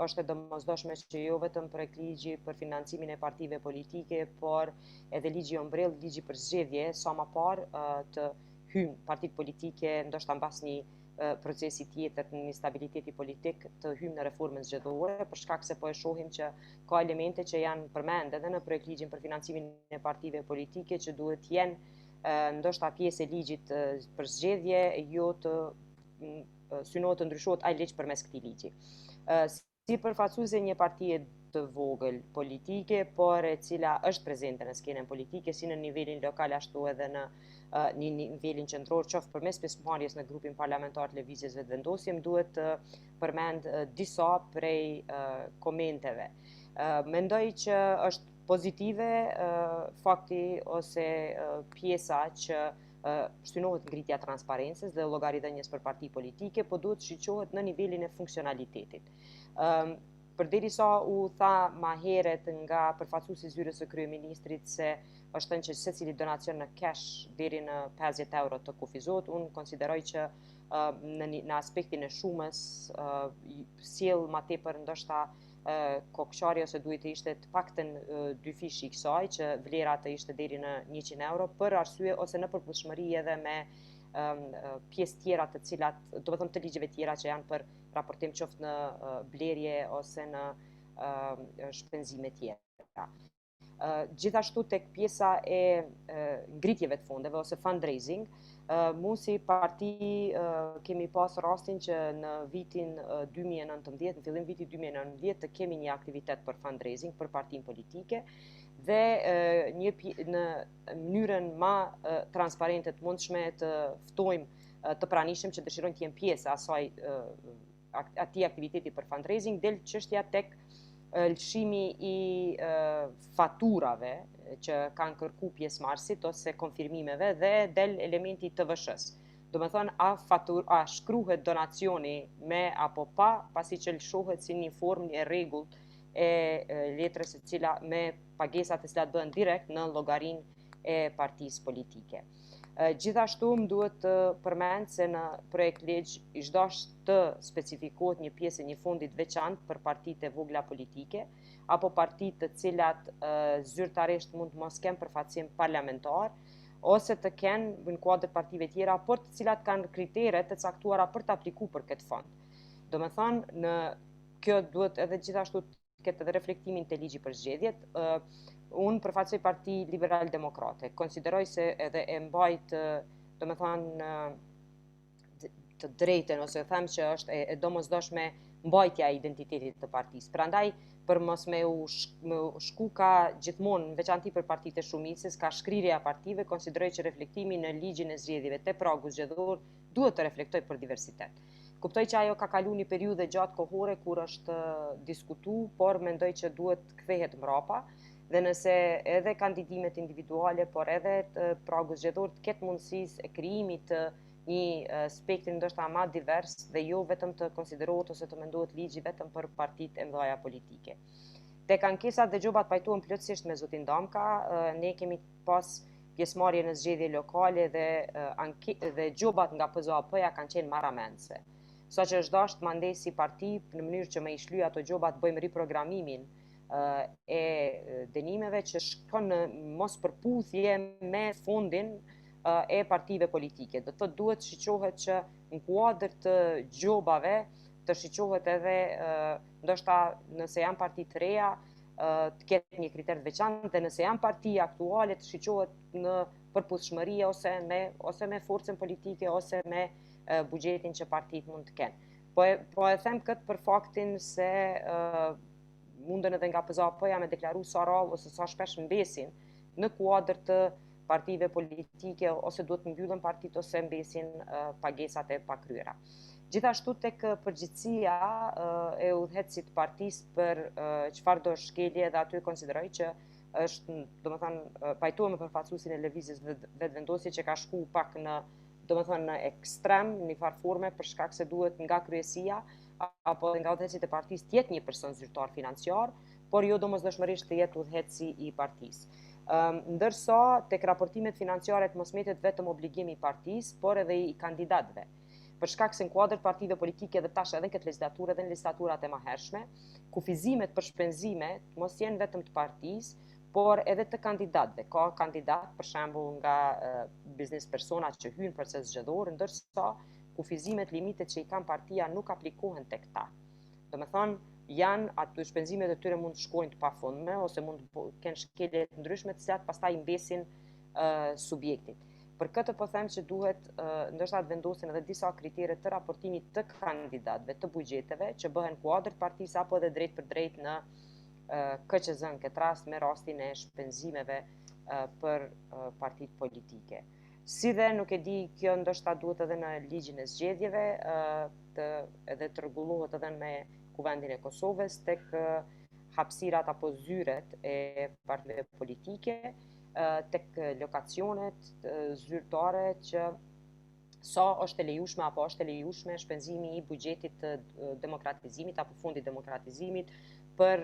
është e domosdoshme që jo vetëm projekt ligji për financimin e partive politike, por edhe ligji ombrell, ligji për zgjedhje, sa më parë të hyjnë partitë politike, ndoshta mbas një procesi tjetër, një stabiliteti politik, të hyjnë në reformën zgjedhore, për shkak se po e shohim që ka elemente që janë përmend edhe në projekt ligjin për financimin e partive politike, që duhet jenë ndoshta pjesë e ligjit për zgjedhje, jo të synohet të ndryshohet ai ligj përmes këtij ligji. Si përfaqësuese një partie të vogël politike, por e cila është prezente në skenën politike, si në nivelin lokal ashtu edhe në një nivelin qendror, qoftë përmes pjesëmarrjes në grupin parlamentar të lëvizjeve të vendosje, më duhet të përmend disa prej komenteve. Mendoj që është pozitive fakti ose pjesa që shtynohet ngritja e transparencës dhe llogaridhënies për parti politike, po duhet shiqohet në nivelin e funksionalitetit. Përderisa u tha ma heret nga përfaqësuesi i zyrës së kryeministrit se është thënë që secili donacion në cash deri në 50 euro të kufizohet, unë konsideroj që në aspektin e shumës sjell ma tepër ndoshta kokëshari ose duhet të ishte të paktën 2 fishi i kësaj, që vlera të ishte deri në 100 euro, për arsye ose në përputhshmëri edhe me pjesë tjera të cilat, do të them të ligjeve tjera që janë për raportim qoftë në blerje ose në shpenzime tjera. Gjithashtu tek pjesa e ngritjeve të fondeve ose fundraising, mu si parti kemi pas rastin që në vitin 2019, në fillim vitit 2019 të kemi një aktivitet për fundraising për partinë politike dhe në mënyrën më transparente të mundshme të ftojmë të pranishëm që dëshirojnë të jenë pjesë atij aktiviteti për fundraising, del çështja tek lëshimi i faturave që kanë kërku pjesëmarrësit ose konfirmimeve dhe del elementi i TVSH-s. Do të thonë a shkruhet donacioni me apo pa, pasi që lëshohet si një formë e rregullt e letrës e cila me pagesat e cilat bëhen direkt në llogarinë e partisë politike. Gjithashtu më duhet të përmend se në projekt ligj ish dashur të specifikohet një pjesë e një fondit veçantë për partitë e vogla politike apo partitë të cilat zyrtarisht mund të mos kenë përfaqësim parlamentar ose të kenë në kuadër partive tjera, por të cilat kanë kritere të caktuara për të aplikuar për këtë fond. Domethënë, në kjo duhet edhe gjithashtu të ketë edhe reflektimin te ligji për zgjedhjet. Unë përfaqësoj Parti Liberal Demokrate. Konsideroj se edhe e mbajt, domethënë, të drejtën ose them që është e domosdoshme mbajtja e identitetit të partisë. Prandaj, për mos me u shku ka gjithmonë, në veçanti për partitë e shumicës, ka shkrirja e partive, konsideroj që reflektimi në ligjin e zgjedhjeve te pragu zgjedhor duhet të reflektoj për diversitet. Kuptoj që ajo ka kalu një periudhë gjatë kohore kur është diskutu, por mendoj që duhet kthehet mbrapa. Dhe nëse edhe kandidimet individuale, por edhe pragu zgjedhor të ketë mundësisë e krijimit të një spektri ndoshta më divers dhe jo vetëm të konsiderohet ose të mendohet ligji vetëm për partitë e mëdha politike. Tek ankesat dhe gjobat pajtohen plotësisht me zotin Damka, ne kemi pas pjesëmarrje në zgjedhje lokale dhe gjobat nga PZAP-ja kanë qenë marramendse. Saqë është dashur mandej si parti në mënyrë që me i shlyej ato gjoba të bëjmë riprogramimin e dënimeve që shkon në mos përputhje me fundin e partive politike. Do të thotë duhet shiqohet që në kuadër të gjobave të shiqohet edhe ndoshta nëse janë parti të reja të ketë një kriter të veçantë dhe nëse janë parti aktuale të shiqohet në përputhshmëri ose me forcën politike ose me buxhetin që partitë mund të kenë. Po e them këtë për faktin se mundën edhe nga PZAP-ja me deklaru sa rrallë ose sa shpesh mbesin në kuadër të partive politike ose duhet mbyllen partitë ose mbesin pagesat e pakryera. Gjithashtu tek përgjithësia e udhëheqësit të partisë për çfarë do shkelje dhe aty konsideroj që është, domethënë, pajtohem me përfaqësuesin e lëvizjes vetëvendosje që ka shku pak në, domethënë, në ekstrem, në një farë forme për shkak se duhet nga kryesia apo nga udhëheqësit e partisë të jetë një person zyrtar financiar, por jo domosdoshmërisht të jetë udhëheqësi i partisë. Ndërsa tek raportimet financiare të mos mbetet vetëm obligimi i partisë, por edhe i kandidatëve. Për shkak se në kuadër partive politike dhe tash edhe në këtë legislaturë dhe në legislaturat e mëhershme, kufizimet për shpenzime mos jenë vetëm të partisë, por edhe të kandidatëve. Ka kandidat, për shembull, nga biznes persona që hyjnë proces zgjedhor, ndërsa kufizimet limitet që i kanë partia nuk aplikohen tek ta. Domethënë, janë aty shpenzimet e tyre mund të shkojnë të pafundme ose mund të kenë shkelje të ndryshme të cilat pastaj i mbesin subjektit. Për këtë po them që duhet ndoshta të vendosen edhe disa kritere të raportimit të kandidatëve, të buxheteve që bëhen kuadër të partisë apo edhe drejt për drejt në KQZ në këtë rast me rastin e shpenzimeve për partitë politike. Si dhe nuk e di, kjo ndoshta duhet edhe në ligjin e zgjedhjeve edhe të rregullohet edhe me Kuvendin e Kosovës tek hapësirat apo zyret e partive politike, tek lokacionet zyrtare që sa është e lejushme apo është e lejushme shpenzimi i buxhetit të demokratizimit apo fondit demokratizimit për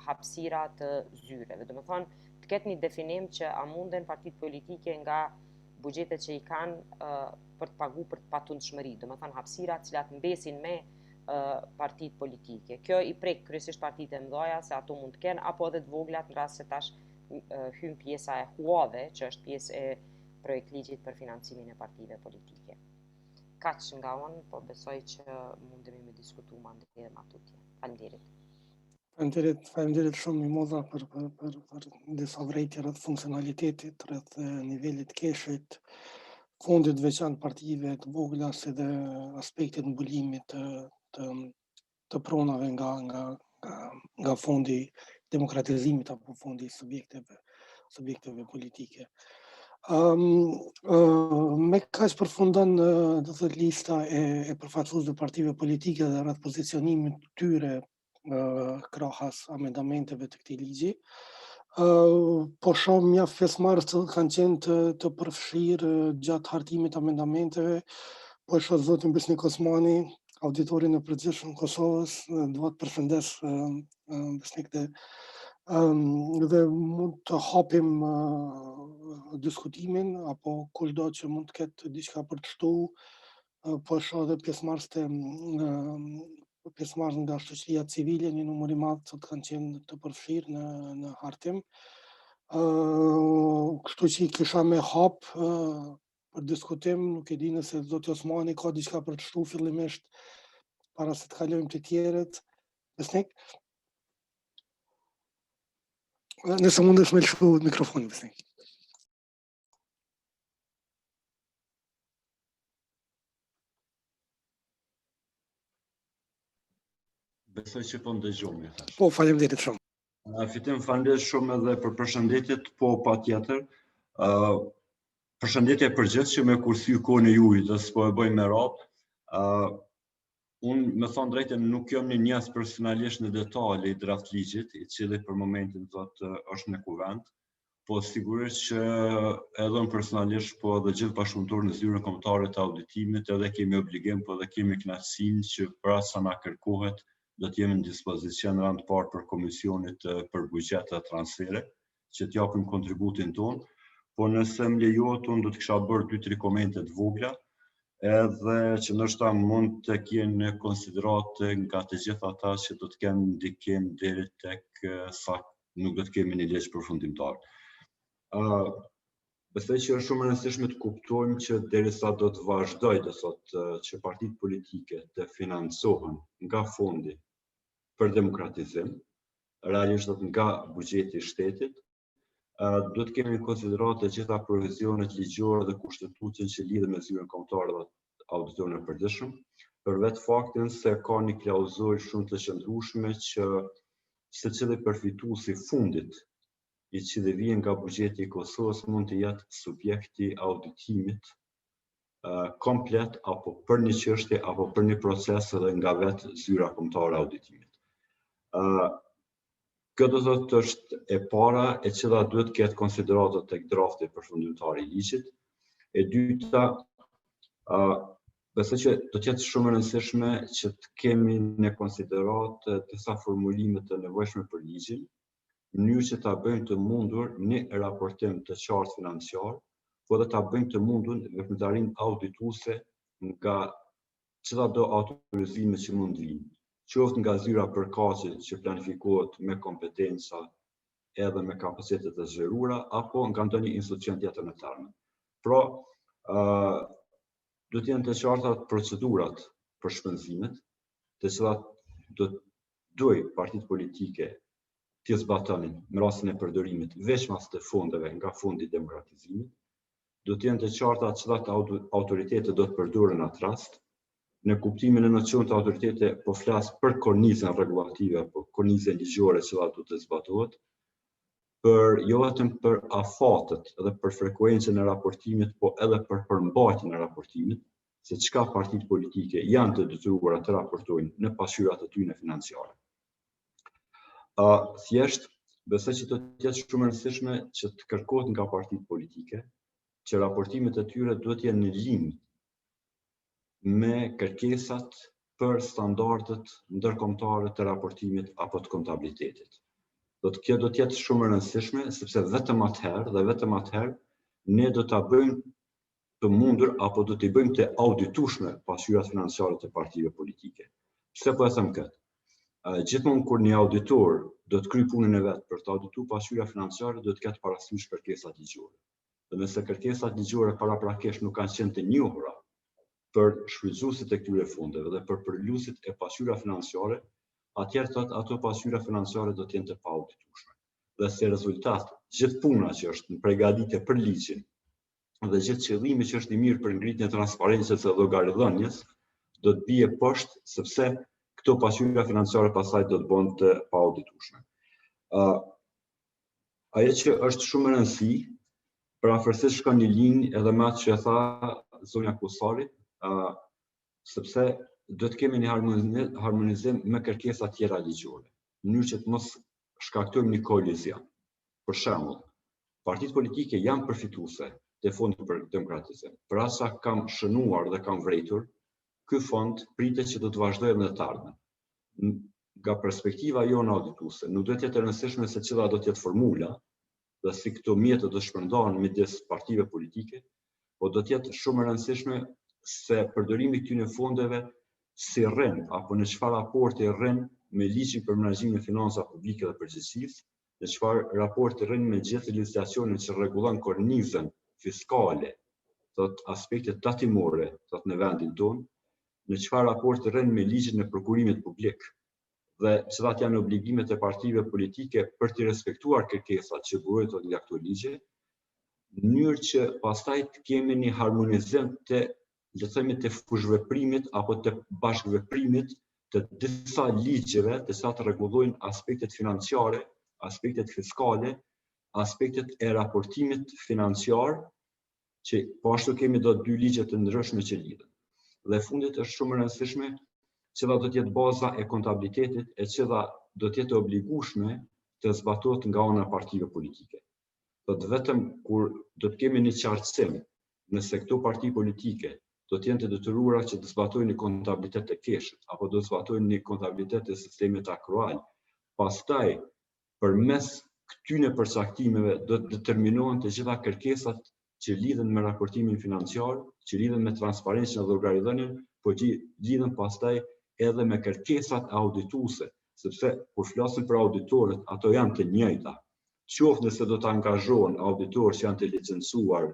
hapësira të zyreve. Domethënë, të ketë një definim që a munden partitë politike nga buxhetet që i kanë për të pagu për të patundshmëri, domethënë hapësira të cilat mbesin me partitë politike. Kjo i prek kryesisht partitë e mëdha se ato mund të kenë apo edhe të vogla në rast se tash hyn pjesa e huave, që është pjesë e projekt ligjit për financimin e partive politike. Kaq nga unë, po besoj që mundemi me diskutu ma ndërë ma tutje. Faleminderit. Faleminderit shumë Mimoza për disa vrejtje rreth funksionalitetit, rreth nivelit keshit, fondit veçantë partive të vogla, si dhe aspektit mbulimit të pronave nga fondi demokratizimit apo fondi subjekteve politike. Me kaq përfundon do thot lista e përfaqësuesve partive politike dhe rreth pozicionimit të tyre krahas amendamenteve të këtij ligji. Po shoh mjaft pjesëmarrës që kanë qenë të përfshirë gjatë hartimit të amendamenteve, po shoh zotin Besnik Osmani, auditorin e përgjithshëm Kosovës, dua të përshëndes Besnik dhe mund të hapim diskutimin apo kushdo që mund të ketë diçka për të shtuar, po shoh edhe pjesëmarrës nga shoqëria civile, një numër i madh që kanë qenë të përfshirë në hartim. Kështu që i kisha me hap për diskutim, nuk e di nëse zoti Osmani ka diçka për të shtuar fillimisht para se të kalojmë të tjerët. Besnik? Nëse mundesh me lëshu mikrofonin, Besnik. Besoj që po ndëgjoni, thash. Po, faleminderit shumë. Fitim falenderoj shumë edhe për përshëndetjet, po patjetër. Përshëndetje përgjithshme me kurthy kohën e juaj, dhe s'po e bëj me radhë. Unë me thonë drejtën nuk jam një njës personalisht në detale i draft ligjit, i cili për momentin është në kuvend, po sigurisht që edhe unë personalisht, po edhe gjithë bashkëpunëtorët në zyrën kombëtare të auditimit, edhe kemi obligim, po edhe kemi kënaqësinë që për asa na kërkohet, do të jemi në dispozicion rand parë për komisionit për buxhet dhe transfere, që të japim kontributin tonë, po nëse më lejohet, unë do të kisha bërë 2-3 komente të vogla, edhe që ndoshta mund të kenë konsiderate nga të gjitha ata që do të kenë ndikim deri tek sa nuk do të kemi një ligj përfundimtar. Besoj që është shumë e rëndësishme të kuptojmë që derisa do të vazhdoj të thotë që partitë politike të financohen nga fondi për demokratizim, realisht do të nga buxheti i shtetit, do të kemi konsiderate të gjitha provizionet ligjore dhe kushtetutin që lidhen me zyrën kombëtare dhe auditorin e përditshëm, për vetë faktin se ka një klauzulë shumë të qëndrueshme që secili përfitues i fundit i cili vjen nga buxheti i Kosovës mund të jetë subjekti auditimit komplet apo për një çështje apo për një proces edhe nga vetë zyra kombëtare e auditimit. Kjo do të thotë është e para e cila duhet ketë konsiderata tek drafti përfundimtar i ligjit. E dyta, besoj që do të jetë shumë e rëndësishme që të kemi në konsiderat disa formulime të nevojshme për ligjin, në mënyrë që ta bëjmë të mundur një raportim të qartë financiar, po dhe ta bëjmë të mundur veprimtarinë audituese nga çdo autorizime që mund vinë, qoftë nga zyra përkaqëse që planifikohet me kompetenca edhe me kapacitete të zgjeruara, apo nga ndonjë institucion tjetër në terme. Pra, do të jenë të qarta procedurat për shpenzimet, të cilat do duaj partitë politike të zbatonin në rastin e përdorimit veçmas të fondeve nga fondi i demokratizimit, do të jenë të qarta cilat autoritete do të përdoren në atë rast. Në kuptimin e nocionit të autoritete po flas për kornizën rregullative apo kornizën ligjore që do të zbatohet, për jo vetëm për afatet edhe për frekuencën e raportimit, po edhe për përmbajtjen e raportimit, se çka partitë politike janë të detyruara të raportojnë në pasqyrat e tyre financiare. Thjesht, besoj që do të jetë shumë e rëndësishme që të kërkohet nga partitë politike që raportimet e tyre duhet të jenë në linjë me kërkesat për standardet ndërkombëtare të raportimit apo të kontabilitetit. Kjo do të jetë shumë e rëndësishme sepse vetëm atëherë ne do ta bëjmë të mundur apo do t'i bëjmë të auditueshme pasqyrat financiare të partive politike. Pse po e them këtë? Gjithmonë kur një auditor do të kryej punën e vet për të audituar pasqyrat financiare, do të ketë parasysh kërkesat ligjore. Dhe nëse kërkesat ligjore paraprakisht nuk kanë qenë të njohura për shfrytëzuesit e këtyre fondeve dhe për përluesit e pasqyrave financiare, atëherë thotë ato pasqyra financiare do të jenë të paauditueshme. Dhe si rezultat, gjithë puna që është në përgatitje për ligjin dhe gjithë qëllimi që është i mirë për ngritjen e transparencës dhe llogaridhënies, do të bie poshtë sepse këto pasqyra financiare pastaj do të bëhen të paauditueshme. Ajo që është shumë e rëndësishme, për afërsisht shkon një linjë edhe me atë që tha zonja Kusari, sepse do të kemi një harmonizim me kërkesa tjera ligjore, në mënyrë që të mos shkaktojmë një kolizion. Për shembull, partitë politike janë përfituese të fondit për demokratizim. Për asa kam shënuar dhe kam vretur, ky fond pritet që do të vazhdojë në të ardhmen. Nga perspektiva jone audituese, nuk do të jetë e rëndësishme se cila do të jetë formula dhe si këto mjete do të shpërndahen midis partive politike, po do të jetë shumë e rëndësishme se përdorimi i këtyre fondeve si rrin apo në çfarë raporti rrin me ligjin për menaxhimin e financave publike dhe përgjegjësisë, në çfarë raporti rrin me gjithë legjislacionin që rregullon kornizën fiskale, thot aspektet tatimore, thot në vendin tonë, në çfarë raporti rrin me ligjin e prokurimit publik dhe cilat janë obligimet e partive politike për të respektuar kërkesat që burojnë nga këto ligje, në mënyrë që pastaj të kemi një harmonizim të, le të themi, të fushveprimit apo të bashkëveprimit të disa ligjeve të cilat rregullojnë aspektet financiare, aspektet fiskale, aspektet e raportimit financiar, që po ashtu kemi do dy ligje të ndryshme që lidhen. Dhe fundit është shumë e rëndësishme cila do të jetë baza e kontabilitetit e cila do të jetë obligueshme të zbatohet nga ana e partive politike. Vetëm kur do të kemi një qartësim nëse këto parti politike do të jenë të detyruara që të zbatojnë një kontabilitet të keshët apo do të zbatojnë një kontabilitet të sistemit akrual, pastaj përmes këtyre përcaktimeve do të determinohen të gjitha kërkesat që lidhen me raportimin financiar që lidhen me transparencën e llogaridhënien, po lidhen pastaj edhe me kërkesat audituese, sepse kur flasim për auditorët, ato janë të njëjta. Qoftë nëse do të angazhohen auditorë që janë të licencuar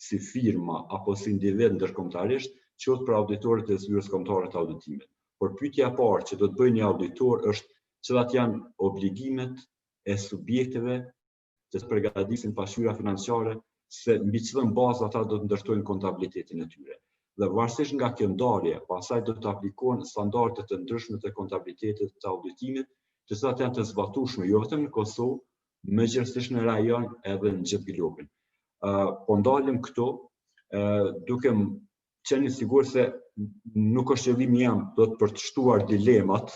si firma apo si individ ndërkombëtarisht, qoftë për auditorët e zyrës kombëtare të auditimit. Por pyetja e parë që do të bëjë një auditor është cilat janë obligimet e subjekteve që përgatisin pasqyra financiare, se mbi cilën bazë ata do të ndërtojnë kontabilitetin e tyre. Dhe varësisht nga kjo ndarje, pastaj do të aplikohen standarde të ndryshme të kontabilitetit të auditimit, të cilat janë të zbatueshme jo vetëm në Kosovë, megjithësisht në rajon edhe në gjithë globin. Po ndalim këto, duke qenë i sigurt se nuk është qëllimi jam do të për të shtuar dilemat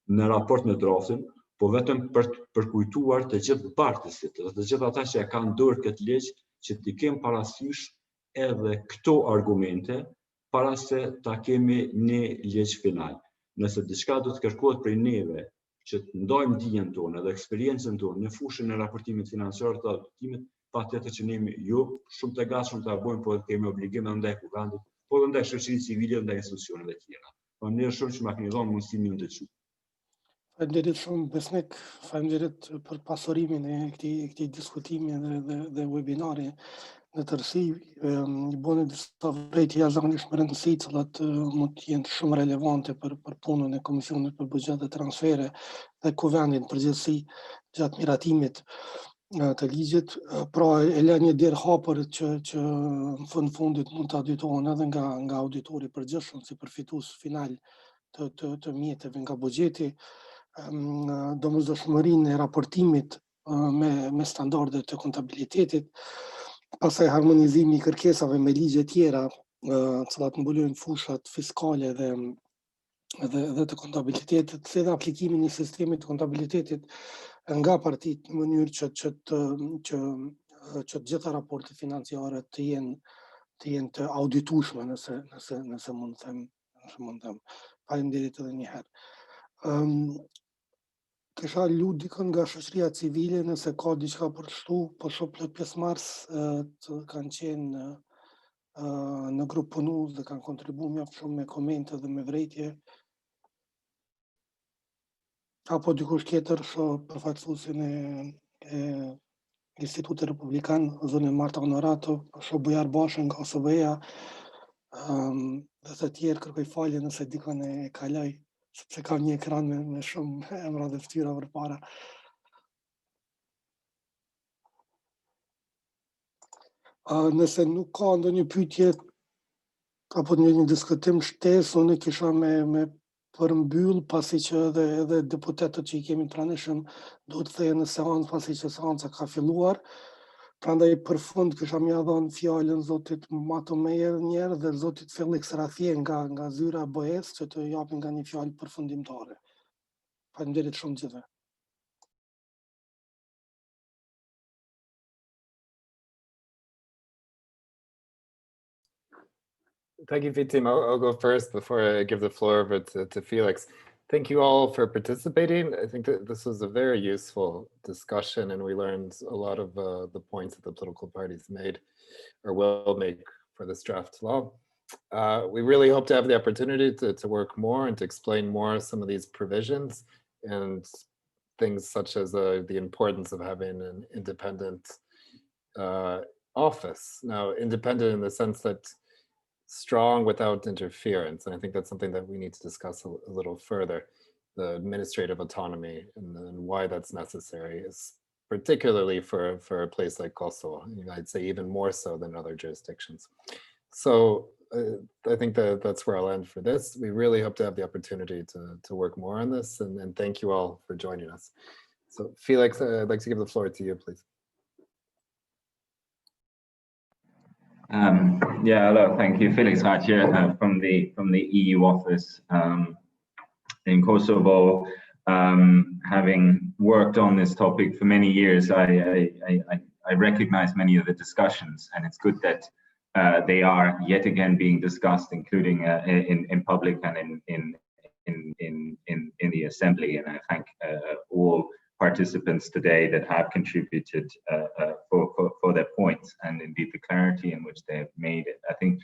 në raport me draftin, po vetëm për të përkujtuar të gjithë partësit dhe të gjithë ata që e kanë dorë këtë ligj, që t'i kemë parasysh edhe këto argumente para se ta kemi një ligj final. Nëse diçka do të kërkohet prej neve që të ndajmë dijen tonë dhe eksperiencën tonë në fushën e raportimit financiar të auditimit, patjetër që ne jemi jo shumë të gatshëm ta bëjmë, po kemi obligime ndaj kuvendit, po edhe ndaj shoqërisë civile dhe ndaj institucioneve tjera. Faleminderit shumë që më keni dhënë mundësinë më ndëgju. Faleminderit shumë Besnik, faleminderit për pasurimin e këtij diskutimi dhe webinari në tërësi. I bëni disa vërejtje jashtëzakonisht me rëndësi, të cilat mund të jenë shumë relevante për punën e Komisionit për Buxhet dhe Transfere dhe Kuvendit në përgjithësi gjatë miratimit të ligjit. Pra e lë një derë hapur që në fundit mund të auditohen edhe nga auditori i përgjithshëm si përfitues final të mjeteve nga buxheti, domosdoshmërinë e raportimit me standardet të kontabilitetit, pastaj harmonizimi i kërkesave me ligje tjera, të cilat mbulojnë fushat fiskale dhe të kontabilitetit, si dhe aplikimin e sistemit të kontabilitetit nga partitë në mënyrë që të gjitha raportet financiare të jenë të auditueshme, nëse mund të them. Faleminderit edhe një herë. Kisha lut dikën nga shoqëria civile nëse ka diçka për të shtu, po shoh plot pjesëmarrës të kanë qenë në grup punues dhe kanë kontribuar mjaft shumë me komente dhe me vërejtje. Apo dikush tjetër, shoh përfaqësuesin e Institutit Republikan, zonën Marta Onorato, shoh Bujar Bashën nga OSBE-ja, dhe të tjerë kërkoj falje nëse dikën e kaloj, sepse kam një ekran me shumë emra dhe fytyra përpara. Nëse nuk ka ndonjë pyetje apo një diskutim shtesë, unë kisha me përmbyll, pasi që edhe deputetët që i kemi pranishëm duhet të thejnë në seancë, pasi që seanca ka filluar. Prandaj për fund kisha m'ia dhënë fjalën zotit Mato Mejer njerë dhe zotit Felix Rathje nga zyra BE-s që të japin nga një fjalë përfundimtare. Faleminderit shumë gjithëve. Thank you, Vitim. I'll go first before I give the floor over to Felix. Thank you all for participating. I think that this was a very useful discussion, and we learned a lot of the points that the political parties made or will make for this draft law. We really hope to have the opportunity to work more and to explain more some of these provisions and things such as the importance of having an independent office. Now, independent in the sense that strong without interference. And I think that's something that we need to discuss a little further. The administrative autonomy and why that's necessary is particularly for a place like Kosovo. I'd say even more so than other jurisdictions. So I think that's where I'll end for this. We really hope to have the opportunity to work more on this, and thank you all for joining us. So Felix, I'd like to give the floor to you, please. Yeah, hello, thank you. Felix Hatje from the EU office in Kosovo. Having worked on this topic for many years, I recognize many of the discussions, and it's good that they are yet again being discussed, including in public and in the assembly. And I thank all participants today that have contributed for their points and indeed the clarity in which they have made it. I think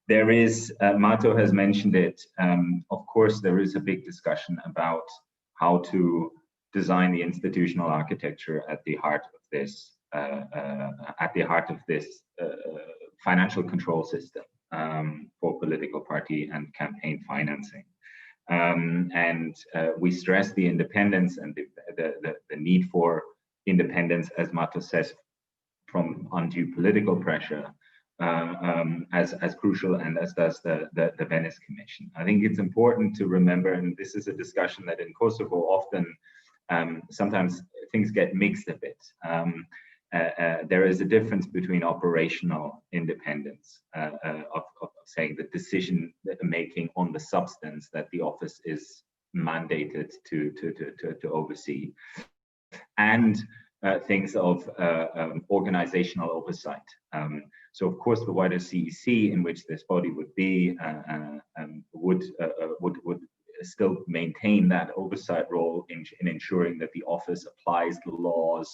There is, Mato has mentioned it, of course, there is a big discussion about how to design the institutional architecture at the heart of this, financial control system for political party and campaign financing. We stress the independence and the need for independence, as Mato says, from undue political pressure, as crucial, and as does the Venice Commission. I think it's important to remember, and this is a discussion that in Kosovo often, sometimes things get mixed a bit. There is a difference between operational independence of saying the decision making on the substance that the office is mandated to oversee, and things of organizational oversight. So of course the wider CEC, in which this body would be, would still maintain that oversight role in ensuring that the office applies the laws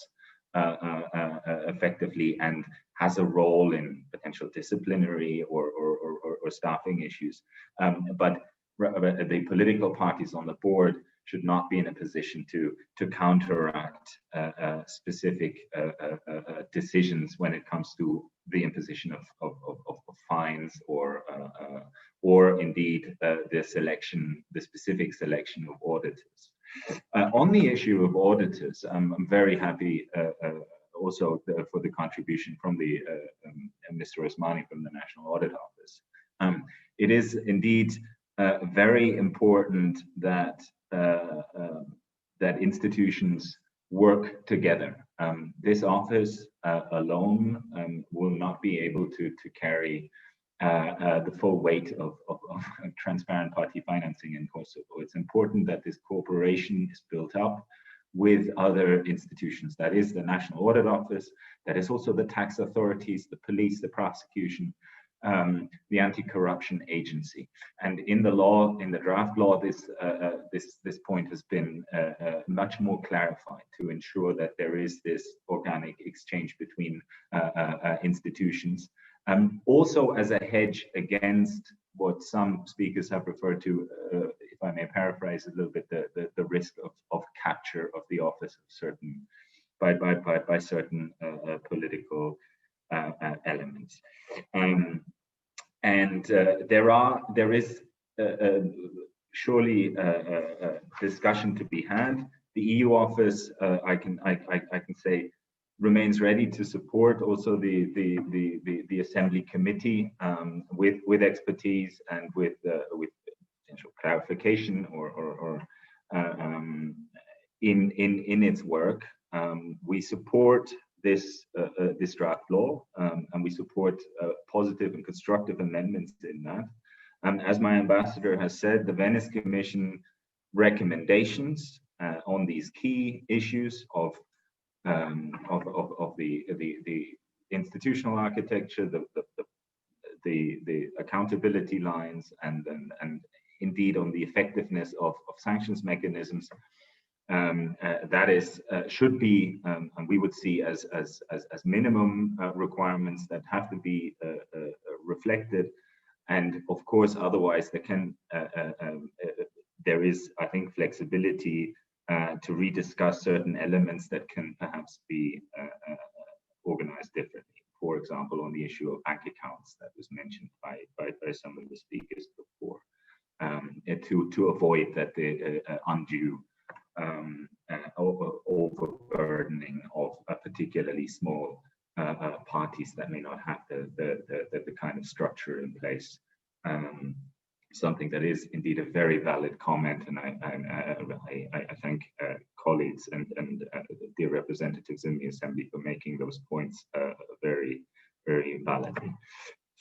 effectively and has a role in potential disciplinary or staffing issues. But the political parties on the board should not be in a position to counteract specific decisions when it comes to the imposition of fines or indeed the specific selection of auditors. On the issue of auditors, I'm very happy also for the contribution from the Mr. Osmani from the National Audit Office. It is indeed very important that that institutions work together. This office alone will not be able to carry the full weight of transparent party financing in Kosovo. It's important that this cooperation is built up with other institutions. That is the National Audit Office, that is also the tax authorities, the police, the prosecution, the anti-corruption agency. And in the law, in the draft law, this point has been much more clarified to ensure that there is this organic exchange between institutions. Also as a hedge against what some speakers have referred to, if I may paraphrase a little bit, the risk of capture of the office of certain by certain political elements. There is surely a discussion to be had. The EU office, I can say, remains ready to support also the Assembly Committee with expertise and with potential clarification or in its work. We support this draft law, and we support positive and constructive amendments in that. As my ambassador has said, the Venice Commission recommendations on these key issues of the institutional architecture, the accountability lines, and indeed on the effectiveness of sanctions mechanisms. That is should be, and we would see as minimum requirements that have to be reflected. And of course, otherwise there is, I think, flexibility to rediscuss certain elements that can perhaps be organized differently. For example, on the issue of bank accounts that was mentioned by some of the speakers before, to avoid that the undue overburdening of particularly small parties that may not have the kind of structure in place. Something that is indeed a very valid comment, and I thank colleagues and dear representatives in the Assembly for making those points very, very validly.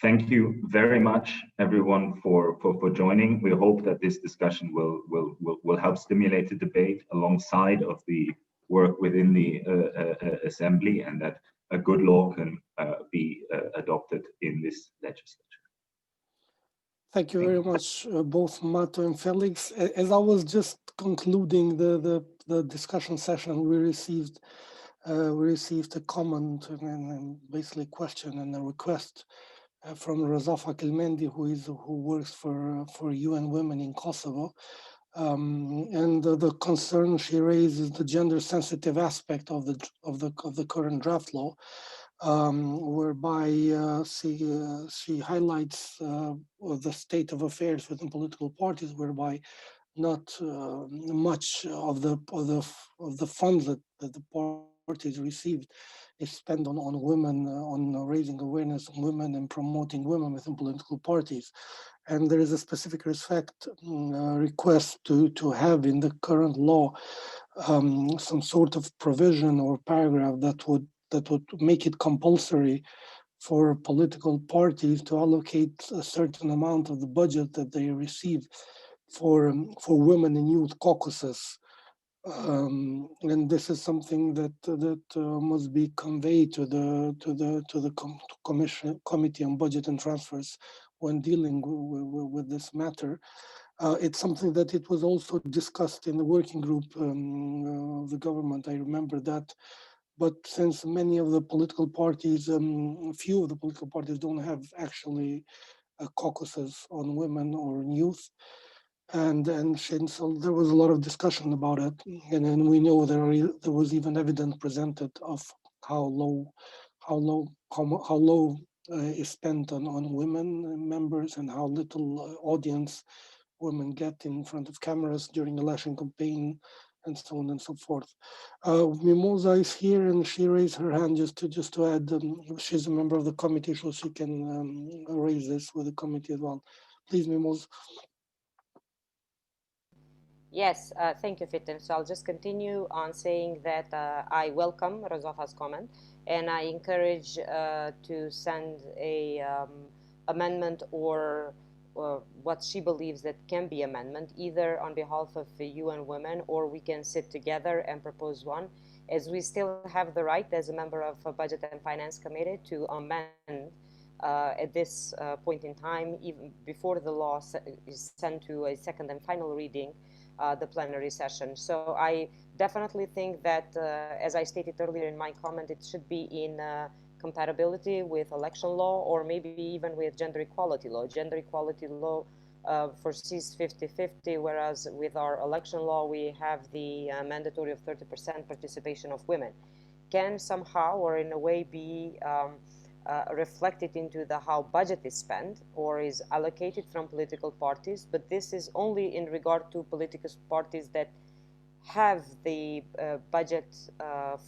Thank you very much, everyone, for joining. We hope that this discussion will help stimulate the debate alongside of the work within the Assembly, and that a good law can be adopted in this legislature. Thank you very much, both Mato and Felix. As I was just concluding the discussion session, we received a comment and basically a question and a request from Rozofa Kelmendi, who works for UN Women in Kosovo. And the concern she raises the gender-sensitive aspect of the current draft law, whereby she highlights the state of affairs within political parties, whereby not much of the funds that the parties received is spent on women, on raising awareness on women and promoting women within political parties. And there is a specific request to have in the current law some sort of provision or paragraph that would make it compulsory for political parties to allocate a certain amount of the budget that they receive for women and youth caucuses. And this is something that must be conveyed to the committee on budget and transfers when dealing with this matter. It's something that it was also discussed in the working group of the government. I remember that. But since many of the political parties, few of the political parties don't have actually caucuses on women or youth, and so there was a lot of discussion about it, and then we know there was even evidence presented of how low is spent on women members and how little audience women get in front of cameras during the election campaign, and so on and so forth. Mimosa is here, and she raised her hand just to add. She's a member of the committee, so she can raise this with the committee as well. Please, Mimosa. Yes, thank you, Fitin. So I'll just continue on saying that I welcome Rozofa's comment, and I encourage to send a amendment or what she believes that can be amendment, either on behalf of the UN Women, or we can sit together and propose one, as we still have the right as a member of a Budget and Finance Committee to amend at this point in time, even before the law is sent to a second and final reading, the plenary session. So I definitely think that, as I stated earlier in my comment, it should be in compatibility with election law, or maybe even with gender equality law. Gender equality law foresees 50-50, whereas with our election law, we have the mandatory of 30% participation of women. Can somehow or in a way be reflected into how budget is spent or is allocated from political parties, but this is only in regard to political parties that have the budget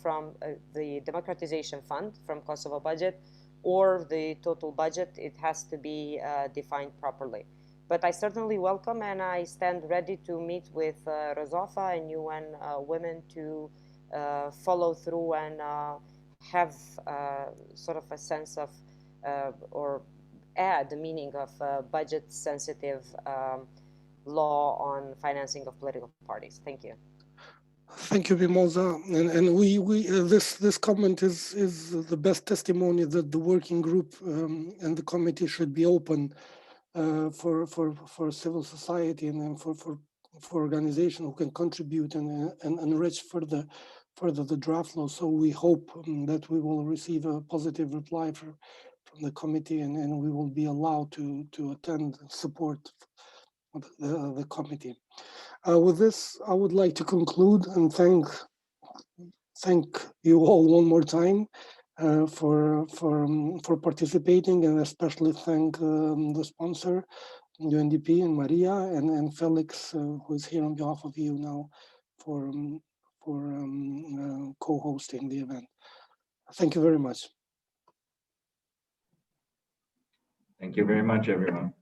from the democratization fund from Kosovo budget, or the total budget. It has to be defined properly. But I certainly welcome, and I stand ready to meet with Rozofa and UN Women to follow through and have sort of a sense of or add the meaning of budget sensitive law on financing of political parties. Thank you. Thank you, Mimosa. And this comment is the best testimony that the working group and the committee should be open for civil society and for organizations who can contribute and enrich further the draft law. So we hope that we will receive a positive reply from the committee, and we will be allowed to attend and support the committee. With this, I would like to conclude and thank you all one more time for participating, and especially thank the sponsor, UNDP, and Maria, and Felix, who is here on behalf of you now for co-hosting the event. Thank you very much. Thank you very much, everyone.